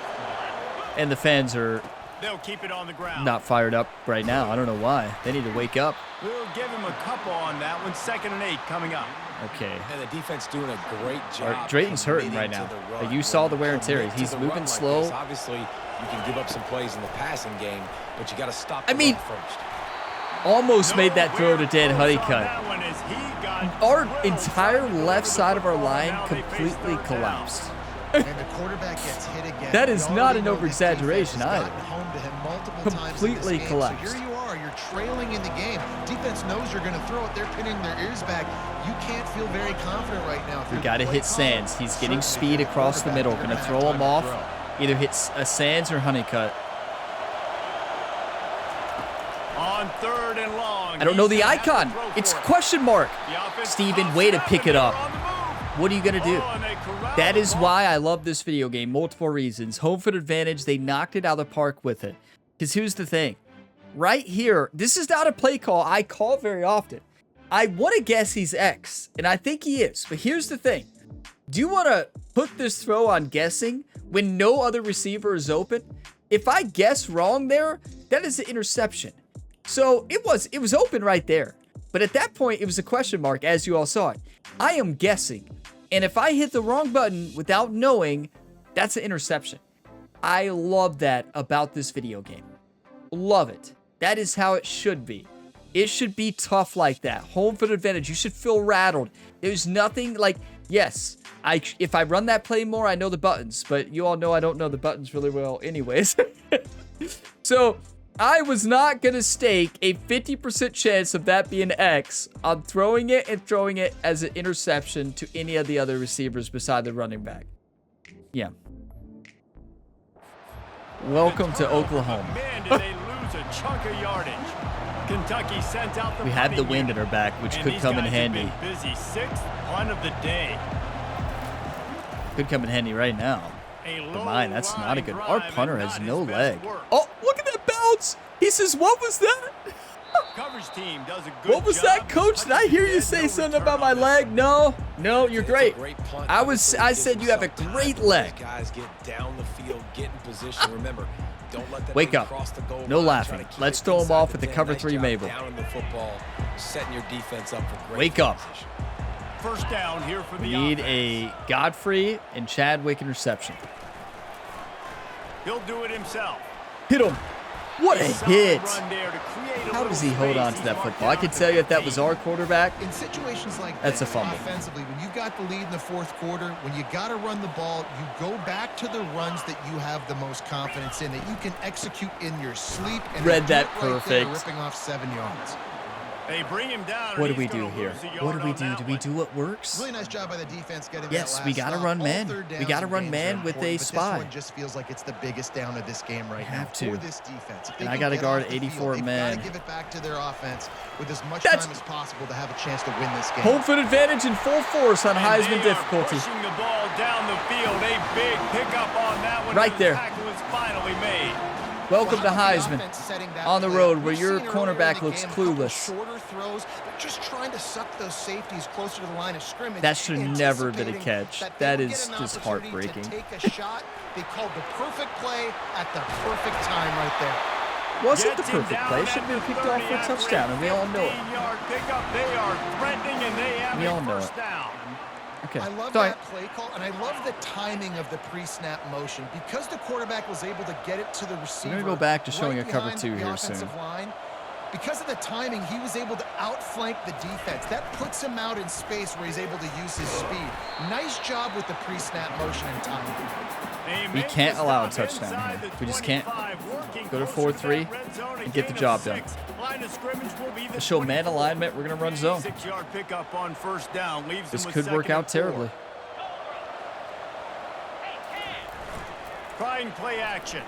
And the fans are They'll keep it on the ground. not fired up right now. I don't know why. They need to wake up. We'll give him a couple on that one. 2nd and 8 coming up. Okay. And the defense doing a great job. Drayton's hurting right now. Like, you saw the wear and tear. He's moving slow. Obviously, you can give up some plays in the passing game, but you got to stop the I mean, run first. almost made that throw to Dan Honeycutt. Our entire left side of our line completely collapsed. And the quarterback gets hit again. That is not an over-exaggeration either. Completely collapsed. Here you are, you're trailing in the game. Defense knows you're going to throw it. They're pinning their ears back. You can't feel very confident right now. We got to hit Sands. He's getting speed across the middle. Going to throw him off. Either hit Sands or Honeycutt. On 3rd and long. I don't know the icon. It's question mark. Steven, way to pick it up. What are you going to do? That is why I love this video game. Multiple reasons. Home field advantage. They knocked it out of the park with it. Because here's the thing. Right here, this is not a play call I call very often. I want to guess he's X, and I think he is. But here's the thing. Do you want to put this throw on guessing when no other receiver is open? If I guess wrong there, that is an interception. So it was open right there. But at that point, it was a question mark, as you all saw it. I am guessing. And if I hit the wrong button without knowing, that's an interception. I love that about this video game. Love it. That is how it should be. It should be tough like that. Home field advantage. You should feel rattled. There's nothing like, yes, if I run that play more, I know the buttons. But you all know I don't know the buttons really well anyways. So I was not going to stake a 50% chance of that being X on throwing it and throwing it as an interception to any of the other receivers beside the running back. Yeah. Welcome to Oklahoma. Man, did they lose a chunk of yardage. Kentucky sent out the We have the wind at our back, which could come in handy. Busy 6th punt of the day. Could come in handy right now. But mine, that's not a good. Our punter has no leg. Oh, look at that bounce! He says, "What was that? Coverage team does a good What was that, coach? Did I hear you say something about my leg? No, you're great. I said you have a great leg. Guys get down the field, get in position. Remember, don't let them Wake up. cross the goal No line, laughing. try to keep Let's it throw him inside off the with the 10. cover Nice 3 job Mabel. down in the football, setting your defense up for great Wake up. position. First down here for the We need offense. a Godfrey and Chadwick interception. He'll do it himself. Hit him. What a Solid hit. run there to create a How does he little hold space. on to that He's football? I marked can down tell you for if that was our quarterback. In situations like That's a this, fumble. offensively, when you've got the lead in the fourth quarter, when you got to run the ball, you go back to the runs that you have the most confidence in, that you can execute in your sleep. And Read they do that it right there, perfect. ripping off 7 yards. They bring him down. What do and we he's do gonna here? lose a What yard do we on do? that Do we one. do what works? Really nice job by the defense getting Yes, that we last gotta stop. run All man. third We downs gotta and run gains man are with important, a but spy. This one just feels like it's the biggest down of this game right now have to. for this defense. If they And I can gotta get guard off the 84 field, men. They've got to give it back to their offense with as much That's- time as possible to have a chance to win this game. Home field advantage in full force on And Heisman they are difficulty. pushing the ball down the field. A big pickup on that one. Right The there. tackle is finally made. Welcome to Well, how about the Heisman. offense setting that On the play? road where We've your seen earlier in cornerback the looks game a couple clueless. Shorter throws, but just trying to suck those safeties closer to the line of scrimmage. That should never have been a anticipating catch. that they That would is get an just opportunity heartbreaking. To take a shot. They called the perfect play at the perfect time right there. Wasn't the Gets him perfect down play. at Should have been the picked off for a 30 touchdown, and we all know it. 15-yard pickup. They are threatening, and they have We all a know first it. down. Okay. I love Sorry. that play call, and I love the timing of the pre-snap motion. Because the quarterback was able to get it to the receiver. go back to showing a cover behind 2 the here offensive soon. line, because of the timing, he was able to outflank the defense. That puts him out in space where he's able to use his speed. Nice job with the pre-snap motion and timing. We can't allow a touchdown here. We just can't. Go to 4-3 and get the job done. Let's show man alignment. We're going to run zone. 6-yard pickup on first down. Leaves This them with could work 2nd out and 4. terribly. Trying play action.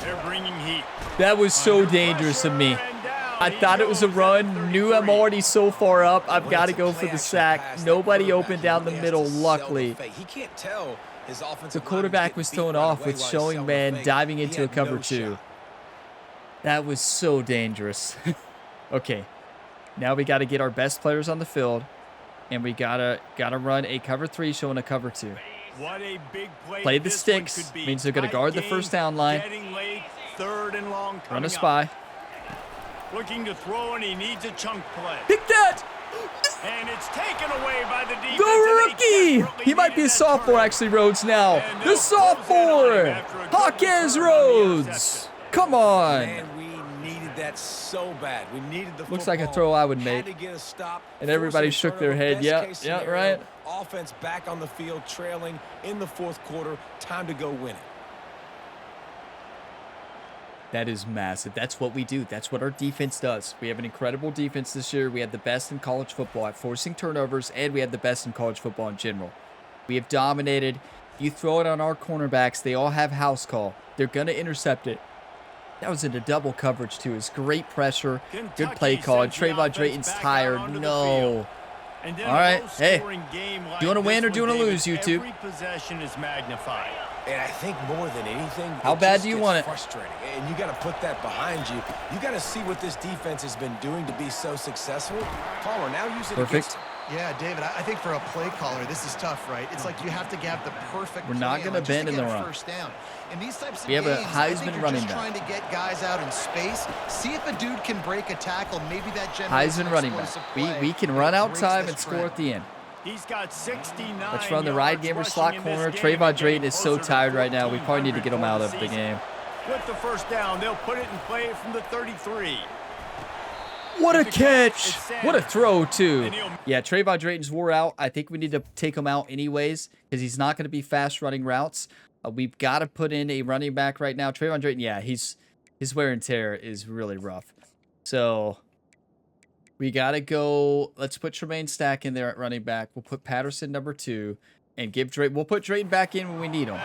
They're bringing heat. That was so Under dangerous of me. pressure and down I he thought it was a goes at run. Knew I'm 33. already so far up. I've When got to it's a go for play the action sack. pass, that Nobody quarterback open down the really has middle, to sell the luckily. fake. He can't tell his offensive The line quarterback getting was beat thrown right off away with while he's showing selling man the fake. diving He into a had cover no 2. shot. That was so dangerous. Okay. Now we got to get our best players on the field. And we gotta run a cover 3 showing a cover 2. What a big Play the sticks. Means they're gonna guard the first down line. Late, 3rd and long. Run a spy. Looking to throw, and he needs a chunk play. Pick that! And it's taken away by the defense. The rookie! He might be a sophomore, actually, Rhodes, now. The sophomore! Hawkins Rhodes! Come on! Man, we needed that so bad. We needed the Looks like a football. throw I would Had make. to get a stop, And everybody force a shook their turnover, head. best Yeah, case yeah, scenario, right. Offense back on the field, trailing in the 4th quarter. Time to go win it. That is massive. That's what we do. That's what our defense does. We have an incredible defense this year. We have the best in college football at forcing turnovers, and we have the best in college football in general. We have dominated. You throw it on our cornerbacks, they all have house call. They're going to intercept it. That was into double coverage, too. It's great pressure. Good play call. And Trayvon Drayton's tired. No. All right. Hey, do you want to win or do you want to lose, YouTube? Every possession is magnified. And I think more than anything, How it bad just do you gets want it? frustrating. And you got to put that behind you. You got to see what this defense has been doing to be so successful. Caller, now use it Perfect. against them. Yeah, David, I think for a play caller, this is tough, right? It's like you have to have the perfect We're not plan gonna just to bend in get the a run. first down. In these types of We have a games, I think Heisman you're running just back. trying to get guys out in space. See if a dude can break a tackle. Maybe that generates Heisman an running back. explosive We play can run that out breaks time this and score trend. at the end. He's got 69 Let's run the ride gamer yards slot rushing in corner. this game, Trayvon and Drayton is so closer to tired right now. We probably need to get him out of the 1,400 game. With the first down, they'll put it in play from the 33. What a catch. What a throw, too. Yeah, Trayvon Drayton's wore out. I think we need to take him out anyways because he's not going to be fast running routes. We've got to put in a running back right now. Trayvon Drayton, yeah, his wear and tear is really rough. So we got to go. Let's put Tremaine Stack in there at running back. We'll put Patterson number 2 and give Drayton. We'll put Drayton back in when we need him.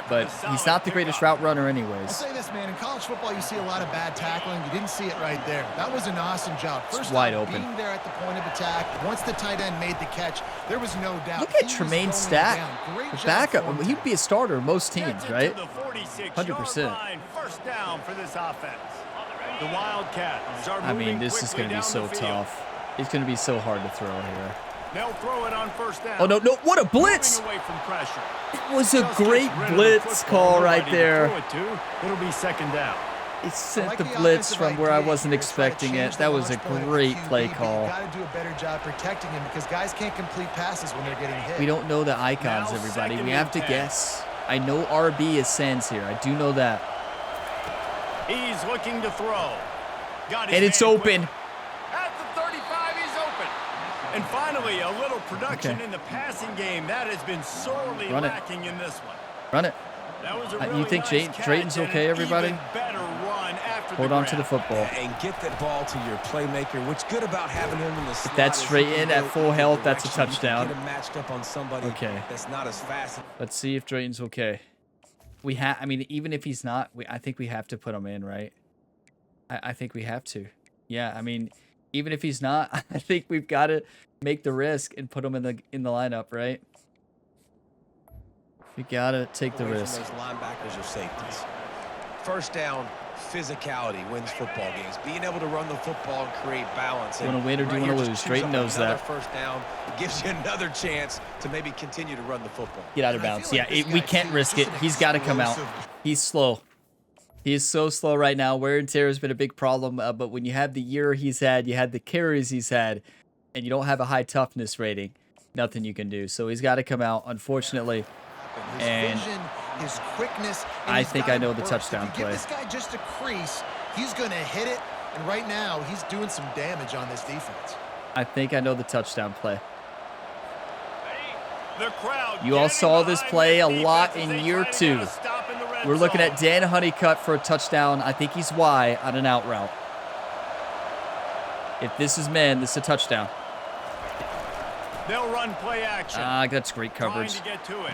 But he's not the greatest route runner I'll anyways. say this, man. In college football, you see a lot of bad tackling. You didn't see it right there. That was an awesome job. First wide off, open. being there at the point of attack. Once the tight end made the catch, there was no doubt. Look He at was Tremaine going Stack, down. Great the job backup. for him. He'd be a starter in most teams, Gets it to right? the 46-yard 100%. line. First down for this offense. The Wildcats are I mean, moving this is quickly going to be down so the field. tough. It's going to be so hard to throw here. They'll throw it on first down. Oh, no, no. What a blitz. Moving away from pressure. It was a Just great gets rid of the blitz football. call right Nobody to there. throw it to. It'll be second down. It sent like the the blitz offensive from where I idea. wasn't They're trying to expecting change it. the That was a launch point of the great QB, play but call. You got to do a better job protecting him because guys can't complete passes when they're getting hit. We don't know the icons, Now everybody. second We and have to 10. guess. I know RB is Sands here. I do know that. He's looking to throw. Got his And it's man open. quick. At the 35, he's open. And finally, a little production Okay. in the passing game. That has been sorely Run it. lacking in this one. Run it. That was a You really think nice catch Drayton's and okay, an everybody? even better run after Hold the on to the grab. football. And get that ball to your playmaker. What's good about having him in the slot that's is straight he can in at go full either health, that's a direction. You can touchdown. Get him matched up on somebody Okay. that's not as fast. Let's see if Drayton's okay. I mean, even if he's not, I think we have to put him in, right? I think we have to. Yeah, I mean, even if he's not, I think we've got to make the risk and put him in the lineup, right? We got to take the Away from risk. those linebackers or safeties. First down, physicality wins football games. Being able to run the football and create balance. You wanna win or do you right wanna here, lose? just Drayton choose up knows another that. First down gives you another chance to maybe continue to run the football. Get out of And I bounds. feel like Yeah, this we guy, can't too, risk just it. an He's got to come out. explosive- He's slow. He is so slow right now. Wear and tear has been a big problem. But when you have the year he's had, you had the carries he's had, and you don't have a high toughness rating, nothing you can do. So he's got to come out, unfortunately. His And vision, his quickness. and I he's think got I a know the burst. touchdown If you play. give this guy just a crease, he's going to hit it. And right now, he's doing some damage on this defense. I think I know the touchdown play. The crowd You all getting saw this behind play a defense lot as in they year try to 2. get a stop in the red We're looking zone. at Dan Honeycutt for a touchdown. I think he's Y on an out route. If this is man, this is a touchdown. They'll run play action. That's great coverage. Trying to get to it.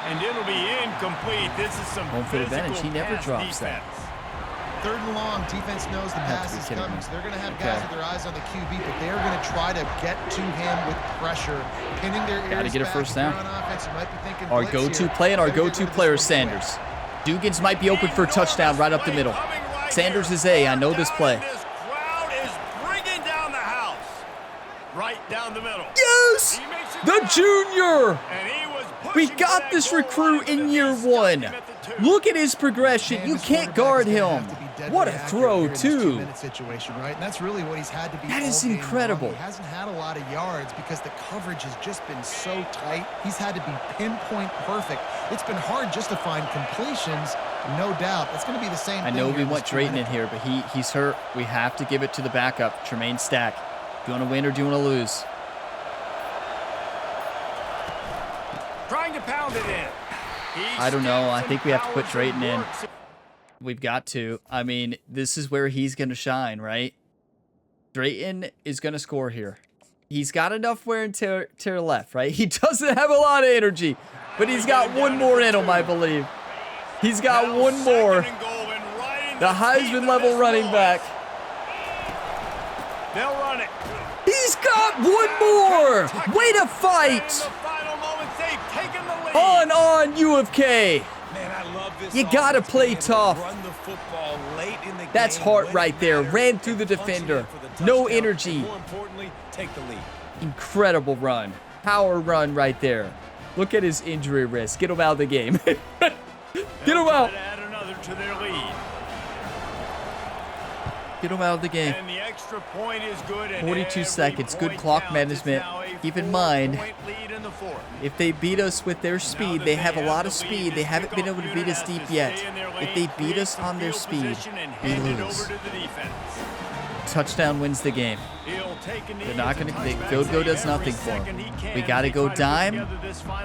And it'll be incomplete. This is some Home field advantage. physical He never pass drops that. defense. Third and long, defense knows the have to pass be is kidding coming, me. so they're going to have guys Okay. with their eyes on the QB, but they're going to try to get to him with pressure, pinning their ears Gotta get a back. first If you're down. on offense, you might be thinking Our blitz go-to here. play and our Better get rid go-to of this player one is quick. Sanders. Dugans might be open for a touchdown right up the middle. Coming Sanders is A. I know this play. This crowd is bringing down the house. Right down the middle. Yes! He makes it The down. junior! And he was We pushing got for this that goal recruit line, in but year they stopped 1. him at the 2. Look at his progression. Man, You this can't quarterback guard is gonna him. have to be deadly What a accurate throw, here in this too. 2-minute situation, right? And that's really what he's had to be. That all is game long. incredible. He hasn't had a lot of yards because the coverage has just been so tight. He's had to be pinpoint perfect. It's been hard just to find completions, no doubt. That's going to be the same I thing know here we in want this Drayton in 2-minute. here, but he's hurt. We have to give it to the backup, Tremaine Stack. Do you want to win or do you want to lose? Trying to pound it in. I don't know. I He think we have to put powers Drayton in. works. We've got to. I mean, this is where he's going to shine, right? Drayton is going to score here. He's got enough wear and tear left, right? He doesn't have a lot of energy, but he's got one more in him, I believe. He's got Now one more. second and goal and right in The teeth Heisman of level this running ball. back. They'll run it. He's got one more. Way to In fight. the final moments, they've taken the lead. On U of K. Man, I love this You gotta offense play being able to tough. run the football late in the That's game heart when right it there. matters, Ran through the and punching defender. in for the No touchdown, energy. and more importantly, take the lead. Incredible run. Power run right there. Look at his injury risk. Get him out of the game. Get him out. Add another to their lead. Get him out of the game. And the extra point is good. And 42 every seconds. Good point clock counts. management. It's now a Keep in mind, 4-point lead in the fourth. if they beat us with their speed, they have a lot of speed. They haven't been able to beat us deep yet. If they beat us on their speed, we lose. Touchdown wins the game. They're not going to. Field goal does nothing for him. We got to go dime.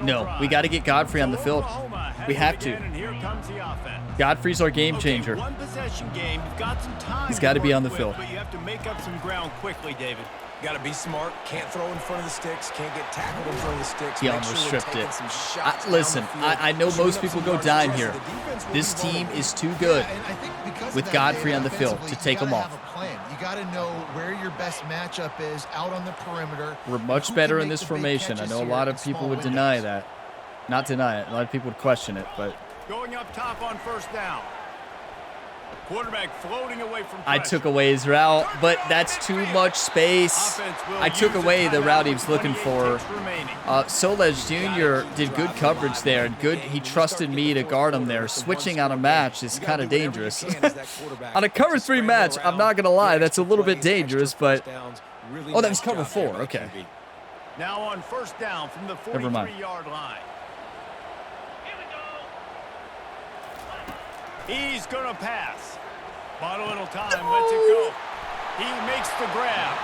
No, we got to get Godfrey on the field. We have to. Godfrey's our game changer. One possession game. You've got some time. He's got to be on the work field. with, but you have to make up some ground quickly, David. Got to be smart. Can't throw in front of the sticks. Can't get tackled in front of the sticks. He Make almost sure we're stripped taking it. some shots down Listen, the field, I know shooting most up people some go yards. dime The here. rest of the defense will This be team vulnerable. is too good. And I think because With of that, Godfrey David, on the field to offensively, take you him gotta off. have a plan. You got to know where your best matchup is out on the perimeter. We're much Who better can in make this the big formation. I catches know a here lot in of people small would deny windows. that. Not deny it. A lot of people would question it, but Going up top on first down. Quarterback floating away from I pressure. took away his route, but that's too much space. Offense will I took use away the timeout route he with was looking 28 for. ticks remaining. Soles Jr. did good coverage there, and good. He trusted me to guard him there. Switching on a match is kind of dangerous. On a cover 3 match, I'm not going to lie, that's a little bit dangerous, but oh, that was cover 4. Okay. Now on first down from the Never mind. 43-yard line. He's going to pass. Bought a little time, lets it go. He makes the grab.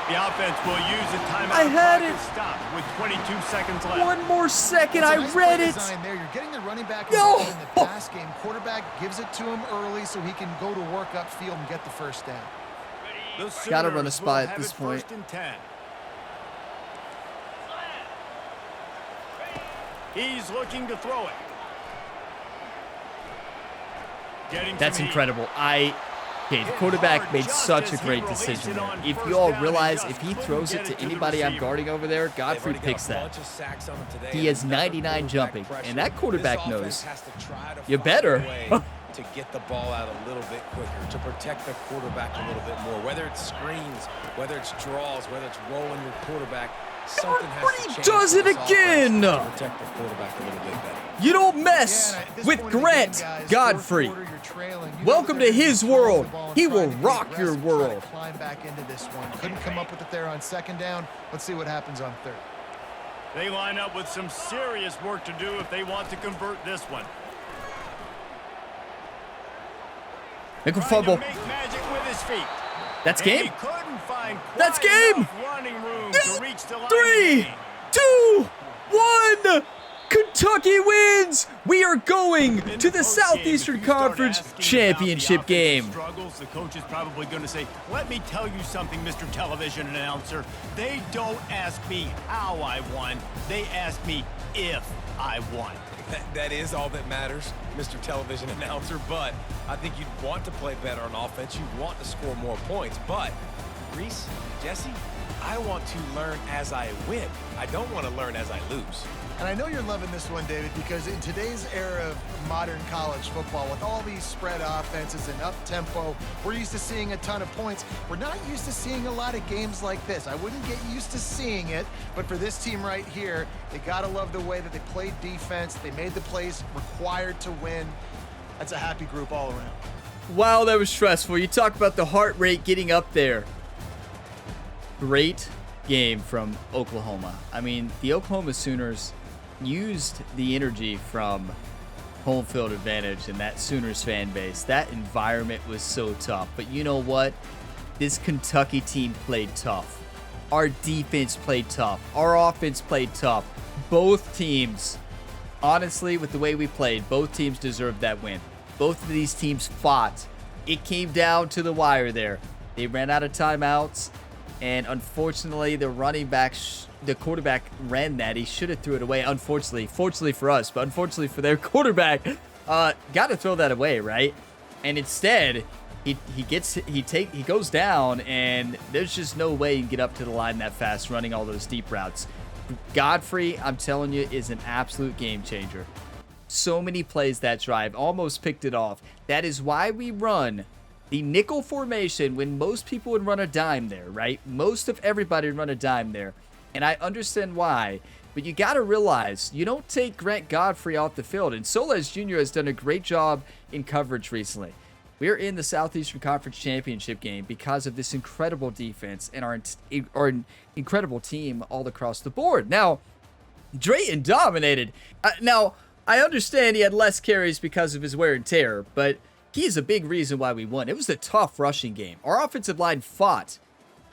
The offense will use a timeout. I had clock it. and stop with 22 seconds left. One more second, It's a I nice read play it. design there. You're getting the running back No. involved in the pass game. Quarterback gives it to him early so he can go to work upfield and get the first down. The Gotta run a Sooners spy will at have this it point. First and 10. He's looking to throw it. Getting That's some heat. incredible. Okay, the quarterback made such a great decision there. If you all realize, if he throws it to anybody I'm guarding over there, Godfrey picks that. He has 99 jumping, and that quarterback knows. You better. To get the ball out a little bit quicker, to protect the quarterback a little bit more, whether it's screens, whether it's draws, whether it's rolling your quarterback, something has to change. does for it this offense again. to protect the quarterback a little bit better. You don't mess Yeah, and at this with point in the Grant game, guys, Godfrey. fourth quarter, you're trailing. You Welcome know to they're his gonna control world. the ball and He try will to be rock your aggressive, try to world. Climb back into this one. Couldn't come up with it there on second down. Let's see what happens on third. They line up with some serious work to do if they want to convert this one. Nickel Trying to fumble. make magic with his feet. That's And game. he couldn't find That's quite game. enough running room to reach the line. 3, 2, 1. Kentucky wins. We are going In to the postgame, Southeastern if you start Conference asking about the Championship offensive game. Struggles, the coach is probably going to say, "Let me tell you something, Mr. Television Announcer. They don't ask me how I won. They ask me if I won." That is all that matters, Mr. Television Announcer, but I think you'd want to play better on offense. You want to score more points, but Reese, Jesse, I want to learn as I win. I don't want to learn as I lose. And I know you're loving this one, David, because in today's era of modern college football, with all these spread offenses and up-tempo, we're used to seeing a ton of points. We're not used to seeing a lot of games like this. I wouldn't get used to seeing it, but for this team right here, they got to love the way that they played defense. They made the plays required to win. That's a happy group all around. Wow, that was stressful. You talk about the heart rate getting up there. Great game from Oklahoma. I mean, the Oklahoma Sooners used the energy from home field advantage and that Sooners fan base. That environment was so tough. But you know what? This Kentucky team played tough. Our defense played tough. Our offense played tough. Both teams, honestly, with the way we played, both teams deserved that win. Both of these teams fought. It came down to the wire there. They ran out of timeouts, and unfortunately, the running back, the quarterback ran that. He should have threw it away, unfortunately. Fortunately for us, but unfortunately for their quarterback, got to throw that away, right? And instead, he goes down, and there's just no way you can get up to the line that fast running all those deep routes. Godfrey, I'm telling you, is an absolute game changer. So many plays that drive, almost picked it off. That is why we run the nickel formation when most people would run a dime there, right? Most of everybody would run a dime there. And I understand why, but you got to realize you don't take Grant Godfrey off the field. And Soles Jr. has done a great job in coverage recently. We're in the Southeastern Conference Championship game because of this incredible defense and our incredible team all across the board. Now, Drayton dominated. Now, I understand he had less carries because of his wear and tear, but he is a big reason why we won. It was a tough rushing game. Our offensive line fought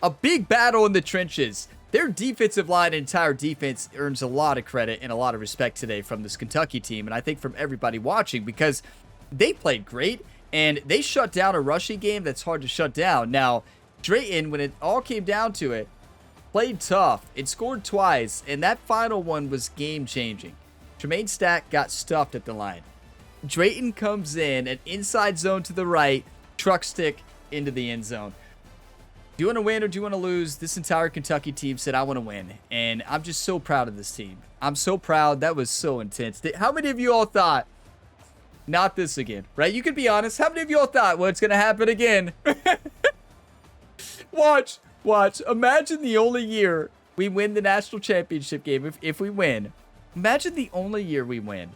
a big battle in the trenches. Their defensive line, entire defense, earns a lot of credit and a lot of respect today from this Kentucky team, and I think from everybody watching, because they played great, and they shut down a rushing game that's hard to shut down. Now, Drayton, when it all came down to it, played tough. It scored twice, and that final one was game-changing. Tremaine Stack got stuffed at the line. Drayton comes in, an inside zone to the right, truck stick into the end zone. Do you want to win or do you want to lose? This entire Kentucky team said, I want to win. And I'm just so proud of this team. I'm so proud. That was so intense. How many of you all thought, not this again, right? You can be honest. How many of you all thought, well, it's going to happen again? Watch. Imagine the only year we win the national championship game. If we win. Imagine the only year we win,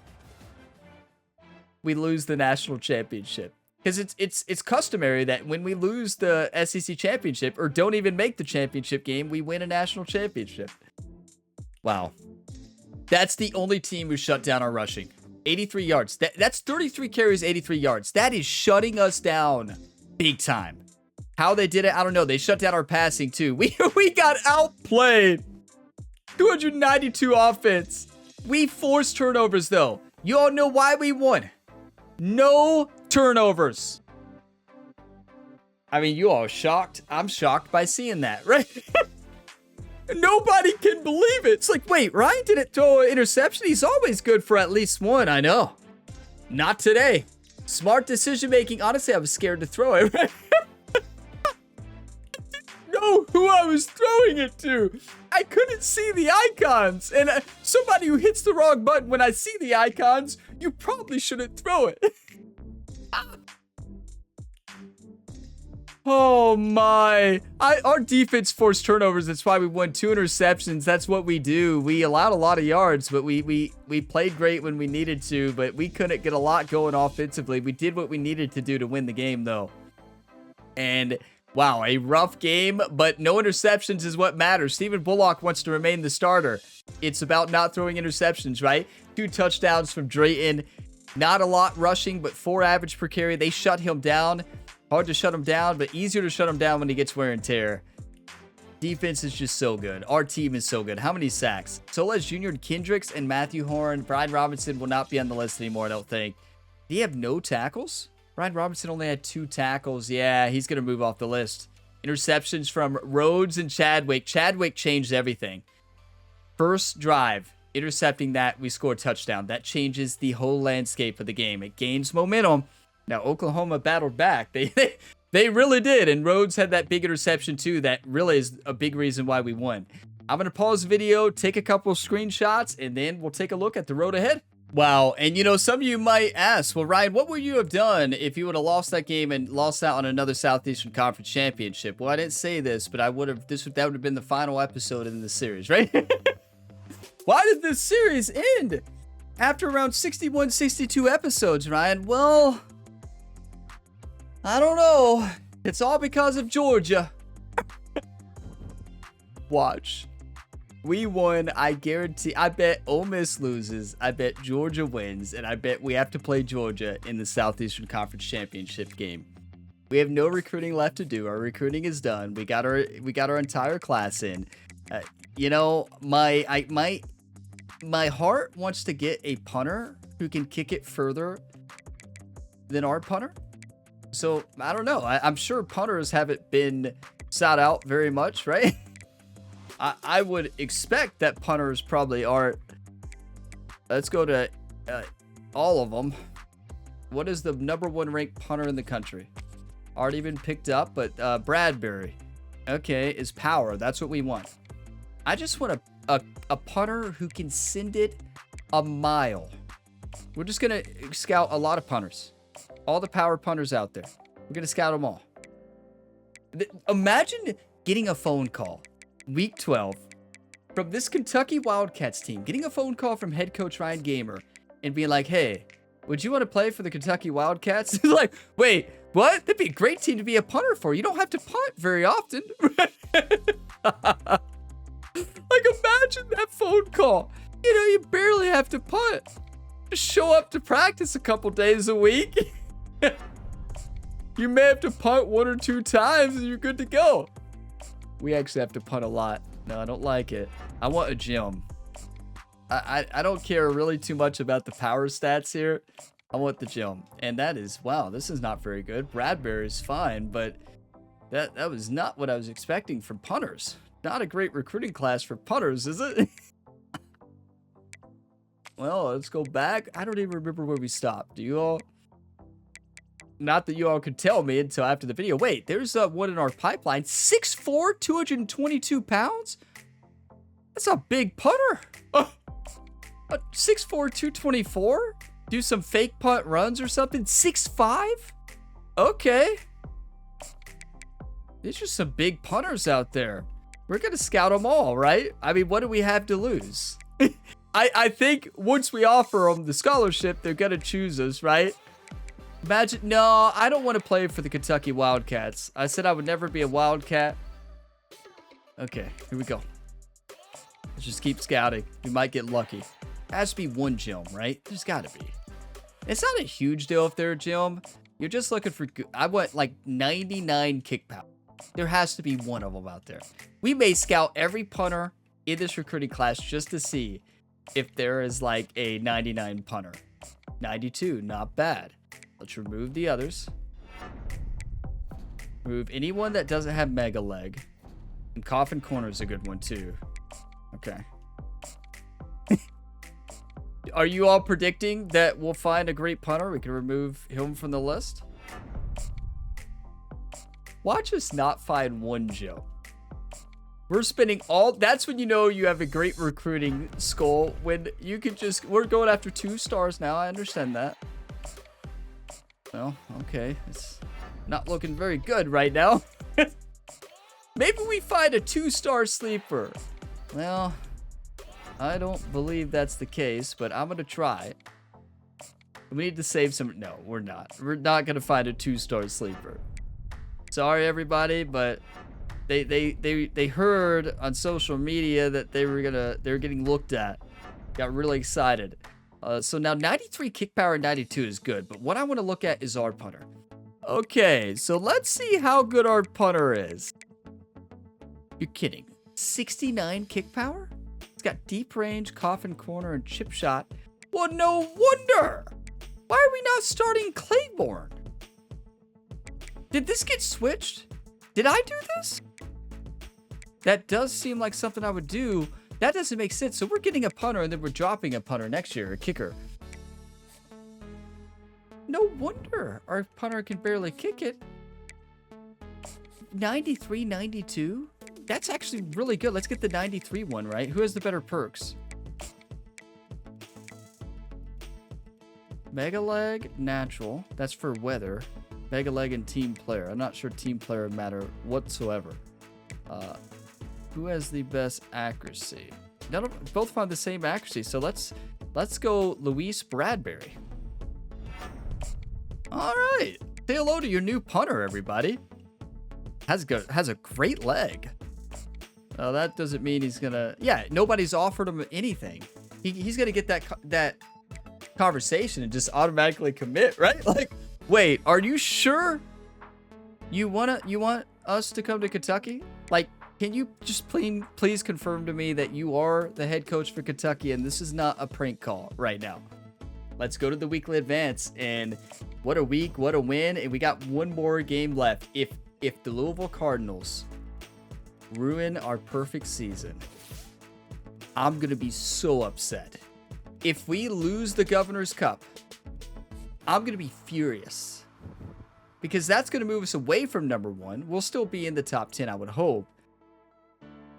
we lose the national championship. Because it's customary that when we lose the SEC championship or don't even make the championship game, we win a national championship. Wow. That's the only team who shut down our rushing. 83 yards. That's 33 carries, 83 yards. That is shutting us down big time. How they did it, I don't know. They shut down our passing too. We got outplayed. 292 offense. We forced turnovers, though. You all know why we won. No turnovers. I mean, you all shocked? I'm shocked by seeing that, right? Nobody can believe it. It's like, wait, Ryan didn't throw an interception? He's always good for at least one. I know. Not today. Smart decision-making. Honestly, I was scared to throw it, right? Know who I was throwing it to. I couldn't see the icons. And somebody who hits the wrong button when I see the icons, you probably shouldn't throw it. Oh my. Our defense forced turnovers. That's why we won 2 interceptions. That's what we do. We allowed a lot of yards, but we played great when we needed to, but we couldn't get a lot going offensively. We did what we needed to do to win the game, though. And wow, a rough game, but no interceptions is what matters. Stephen Bullock wants to remain the starter. It's about not throwing interceptions, right? 2 touchdowns from Drayton. Not a lot rushing, but 4 average per carry. They shut him down. Hard to shut him down, but easier to shut him down when he gets wear and tear. Defense is just so good. Our team is so good. How many sacks? Soles Jr., Kendricks, and Matthew Horn. Brian Robinson will not be on the list anymore, I don't think. Did he have no tackles? Brian Robinson only had 2 tackles. Yeah, he's going to move off the list. Interceptions from Rhodes and Chadwick. Chadwick changed everything. First drive, intercepting that, we score a touchdown. That changes the whole landscape of the game. It gains momentum. Now, Oklahoma battled back. They really did. And Rhodes had that big interception too. That really is a big reason why we won. I'm going to pause the video, take a couple of screenshots, and then we'll take a look at the road ahead. Wow. And you know, some of you might ask, well, Ryan, what would you have done if you would have lost that game and lost out on another Southeastern Conference championship? Well, I didn't say this, but I would have, that would have been the final episode in the series, right? Why did this series end after around 61, 62 episodes, Ryan? Well, I don't know. It's all because of Georgia. Watch. We won. I guarantee. I bet Ole Miss loses. I bet Georgia wins. And I bet we have to play Georgia in the Southeastern Conference Championship game. We have no recruiting left to do. Our recruiting is done. We got our entire class in. You know, my heart wants to get a punter who can kick it further than our punter. So, I don't know. I'm sure punters haven't been sought out very much, right? I would expect that punters probably aren't. Let's go to all of them. What is the #1 ranked punter in the country? Already been picked up, but Bradbury. Okay, is power. That's what we want. I just want a punter who can send it a mile. We're just going to scout a lot of punters. All the power punters out there. We're going to scout them all. Imagine getting a phone call, week 12, from this Kentucky Wildcats team, getting a phone call from head coach Ryan Gamer and being like, hey, would you want to play for the Kentucky Wildcats? Like, wait, what? That'd be a great team to be a punter for. You don't have to punt very often. Like, imagine that phone call. You know, you barely have to punt. Just show up to practice a couple days a week. You may have to punt 1 or 2 times and you're good to go. We actually have to punt a lot. No, I don't like it. I want a gym. I don't care really too much about the power stats here. I want the gym. And that is, wow, this is not very good. Bradbury's fine, but that was not what I was expecting from punters. Not a great recruiting class for punters, is it? Well, let's go back. I don't even remember where we stopped. Do you all? Not that you all could tell me until after the video. Wait, there's one in our pipeline. 6'4", 222 pounds? That's a big punter. 6'4", 224? Do some fake punt runs or something? 6'5"? Okay. These are some big punters out there. We're going to scout them all, right? I mean, what do we have to lose? I think once we offer them the scholarship, they're going to choose us, right? Imagine, no, I don't want to play for the Kentucky Wildcats. I said I would never be a Wildcat. Okay, here we go. Let's just keep scouting. We might get lucky. It has to be one gym, right? There's got to be. It's not a huge deal if they're a gym. You're just looking for, I want like 99 kick power. There has to be one of them out there. We may scout every punter in this recruiting class just to see if there is like a 99 punter. 92, not bad. Let's remove the others. Remove anyone that doesn't have mega leg. And coffin corner is a good one too. Okay. Are you all predicting that we'll find a great punter? We can remove him from the list. Watch us not find one Joe. We're spending all... That's when you know you have a great recruiting skull. When you can just... We're going after 2 stars now. I understand that. Well, okay. It's not looking very good right now. Maybe we find a 2-star sleeper. Well, I don't believe that's the case, but I'm going to try. We need to save some... No, we're not. We're not going to find a 2-star sleeper. Sorry, everybody, but they heard on social media that they were getting looked at. Got really excited. So now 93 kick power and 92 is good, but what I want to look at is our punter. Okay, so let's see how good our punter is. You're kidding. 69 kick power? It's got deep range, coffin corner, and chip shot. Well, no wonder. Why are we not starting Claiborne? Did this get switched? Did I do this? That does seem like something I would do. That doesn't make sense. So we're getting a punter and then we're dropping a punter next year, a kicker. No wonder our punter can barely kick it. 93, 92? That's actually really good. Let's get the 93 one, right? Who has the better perks? Mega Leg, Natural. That's for weather. Mega Leg and Team Player. I'm not sure Team Player would matter whatsoever. Who has the best accuracy? Both find the same accuracy, so let's go Luis Bradbury. All right. Say hello to your new punter, everybody. Has a great leg. That doesn't mean he's gonna. Yeah, nobody's offered him anything. He's gonna get that conversation and just automatically commit, right? Like, wait, are you sure you want us to come to Kentucky? Like, can you just please confirm to me that you are the head coach for Kentucky and this is not a prank call right now? Let's go to the weekly advance, and what a week, what a win, and we got one more game left. If the Louisville Cardinals ruin our perfect season, I'm gonna be so upset. If we lose the Governor's Cup, I'm gonna be furious, because that's gonna move us away from number 1. We'll still be in the top 10, I would hope.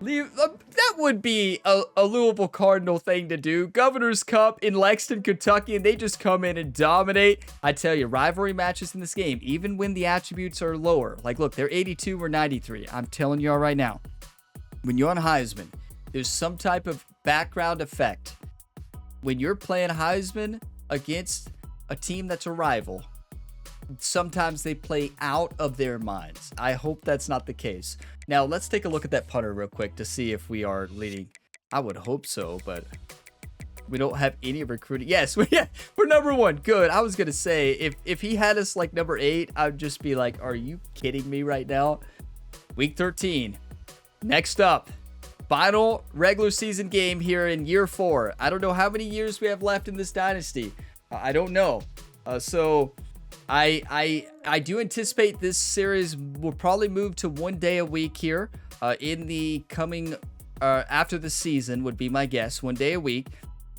That would be a Louisville Cardinal thing to do. Governor's Cup in Lexington, Kentucky, and they just come in and dominate. I tell you, rivalry matches in this game, even when the attributes are lower. Like, look, they're 82 or 93. I'm telling you all right now, when you're on Heisman, there's some type of background effect. When you're playing Heisman against a team that's a rival, sometimes they play out of their minds. I hope that's not the case. Now, let's take a look at that punter real quick to see if we are leading. I would hope so, but we don't have any recruiting. Yes, we're number 1. Good. I was going to say, if he had us like number 8, I'd just be like, are you kidding me right now? Week 13. Next up, final regular season game here in year 4. I don't know how many years we have left in this dynasty. I don't know. So I do anticipate this series will probably move to 1 day a week here in the coming after the season would be my guess. 1 day a week.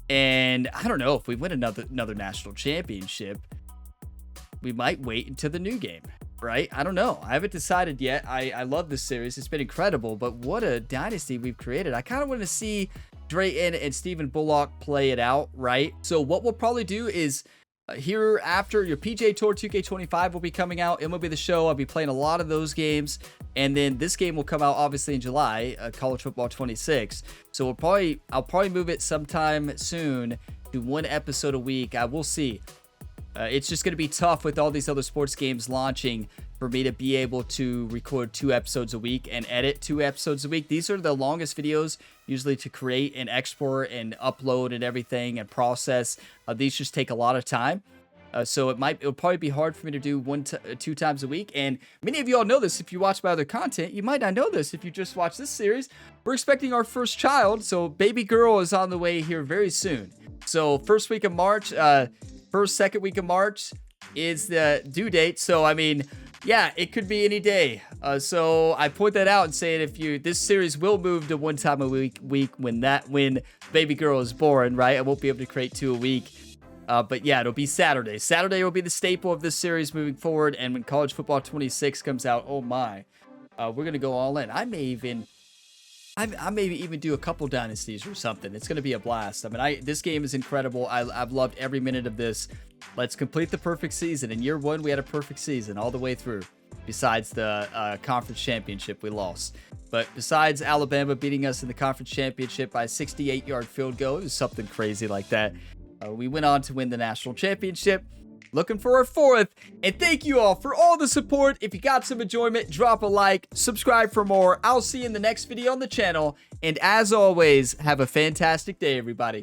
And I don't know if we win another national championship, we might wait until the new game, right? I don't know. I haven't decided yet. I love this series. It's been incredible, but what a dynasty we've created. I kind of want to see Drayton and Stephen Bullock play it out, right? So what we'll probably do is here after your PGA Tour 2K25 will be coming out. MLB The Show. I'll be playing a lot of those games. And then this game will come out obviously in July, College Football 26. So I'll probably move it sometime soon to 1 episode a week. I will see. It's just going to be tough with all these other sports games launching for me to be able to record 2 episodes a week and edit 2 episodes a week. These are the longest videos usually to create and export and upload and everything and process. These just take a lot of time. So it'll probably be hard for me to do 2 times a week. And many of you all know this if you watch my other content. You might not know this if you just watch this series. We're expecting our first child. So baby girl is on the way here very soon. So first week of March, second week of March is the due date. So, I mean, yeah, it could be any day. So I point that out and say if this series will move to 1 time a week when baby girl is born, right? I won't be able to create 2 a week. But yeah, it'll be Saturday. Saturday will be the staple of this series moving forward. And when College Football 26 comes out, oh my, we're going to go all in. I may even do a couple dynasties or something. It's going to be a blast. I mean, this game is incredible. I've loved every minute of this. Let's complete the perfect season. In year 1, we had a perfect season all the way through, besides the conference championship we lost. But besides Alabama beating us in the conference championship by a 68-yard field goal, it was something crazy like that. We went on to win the national championship. Looking for our 4th. And thank you all for all the support. If you got some enjoyment, drop a like, subscribe for more. I'll see you in the next video on the channel. And as always, have a fantastic day, everybody.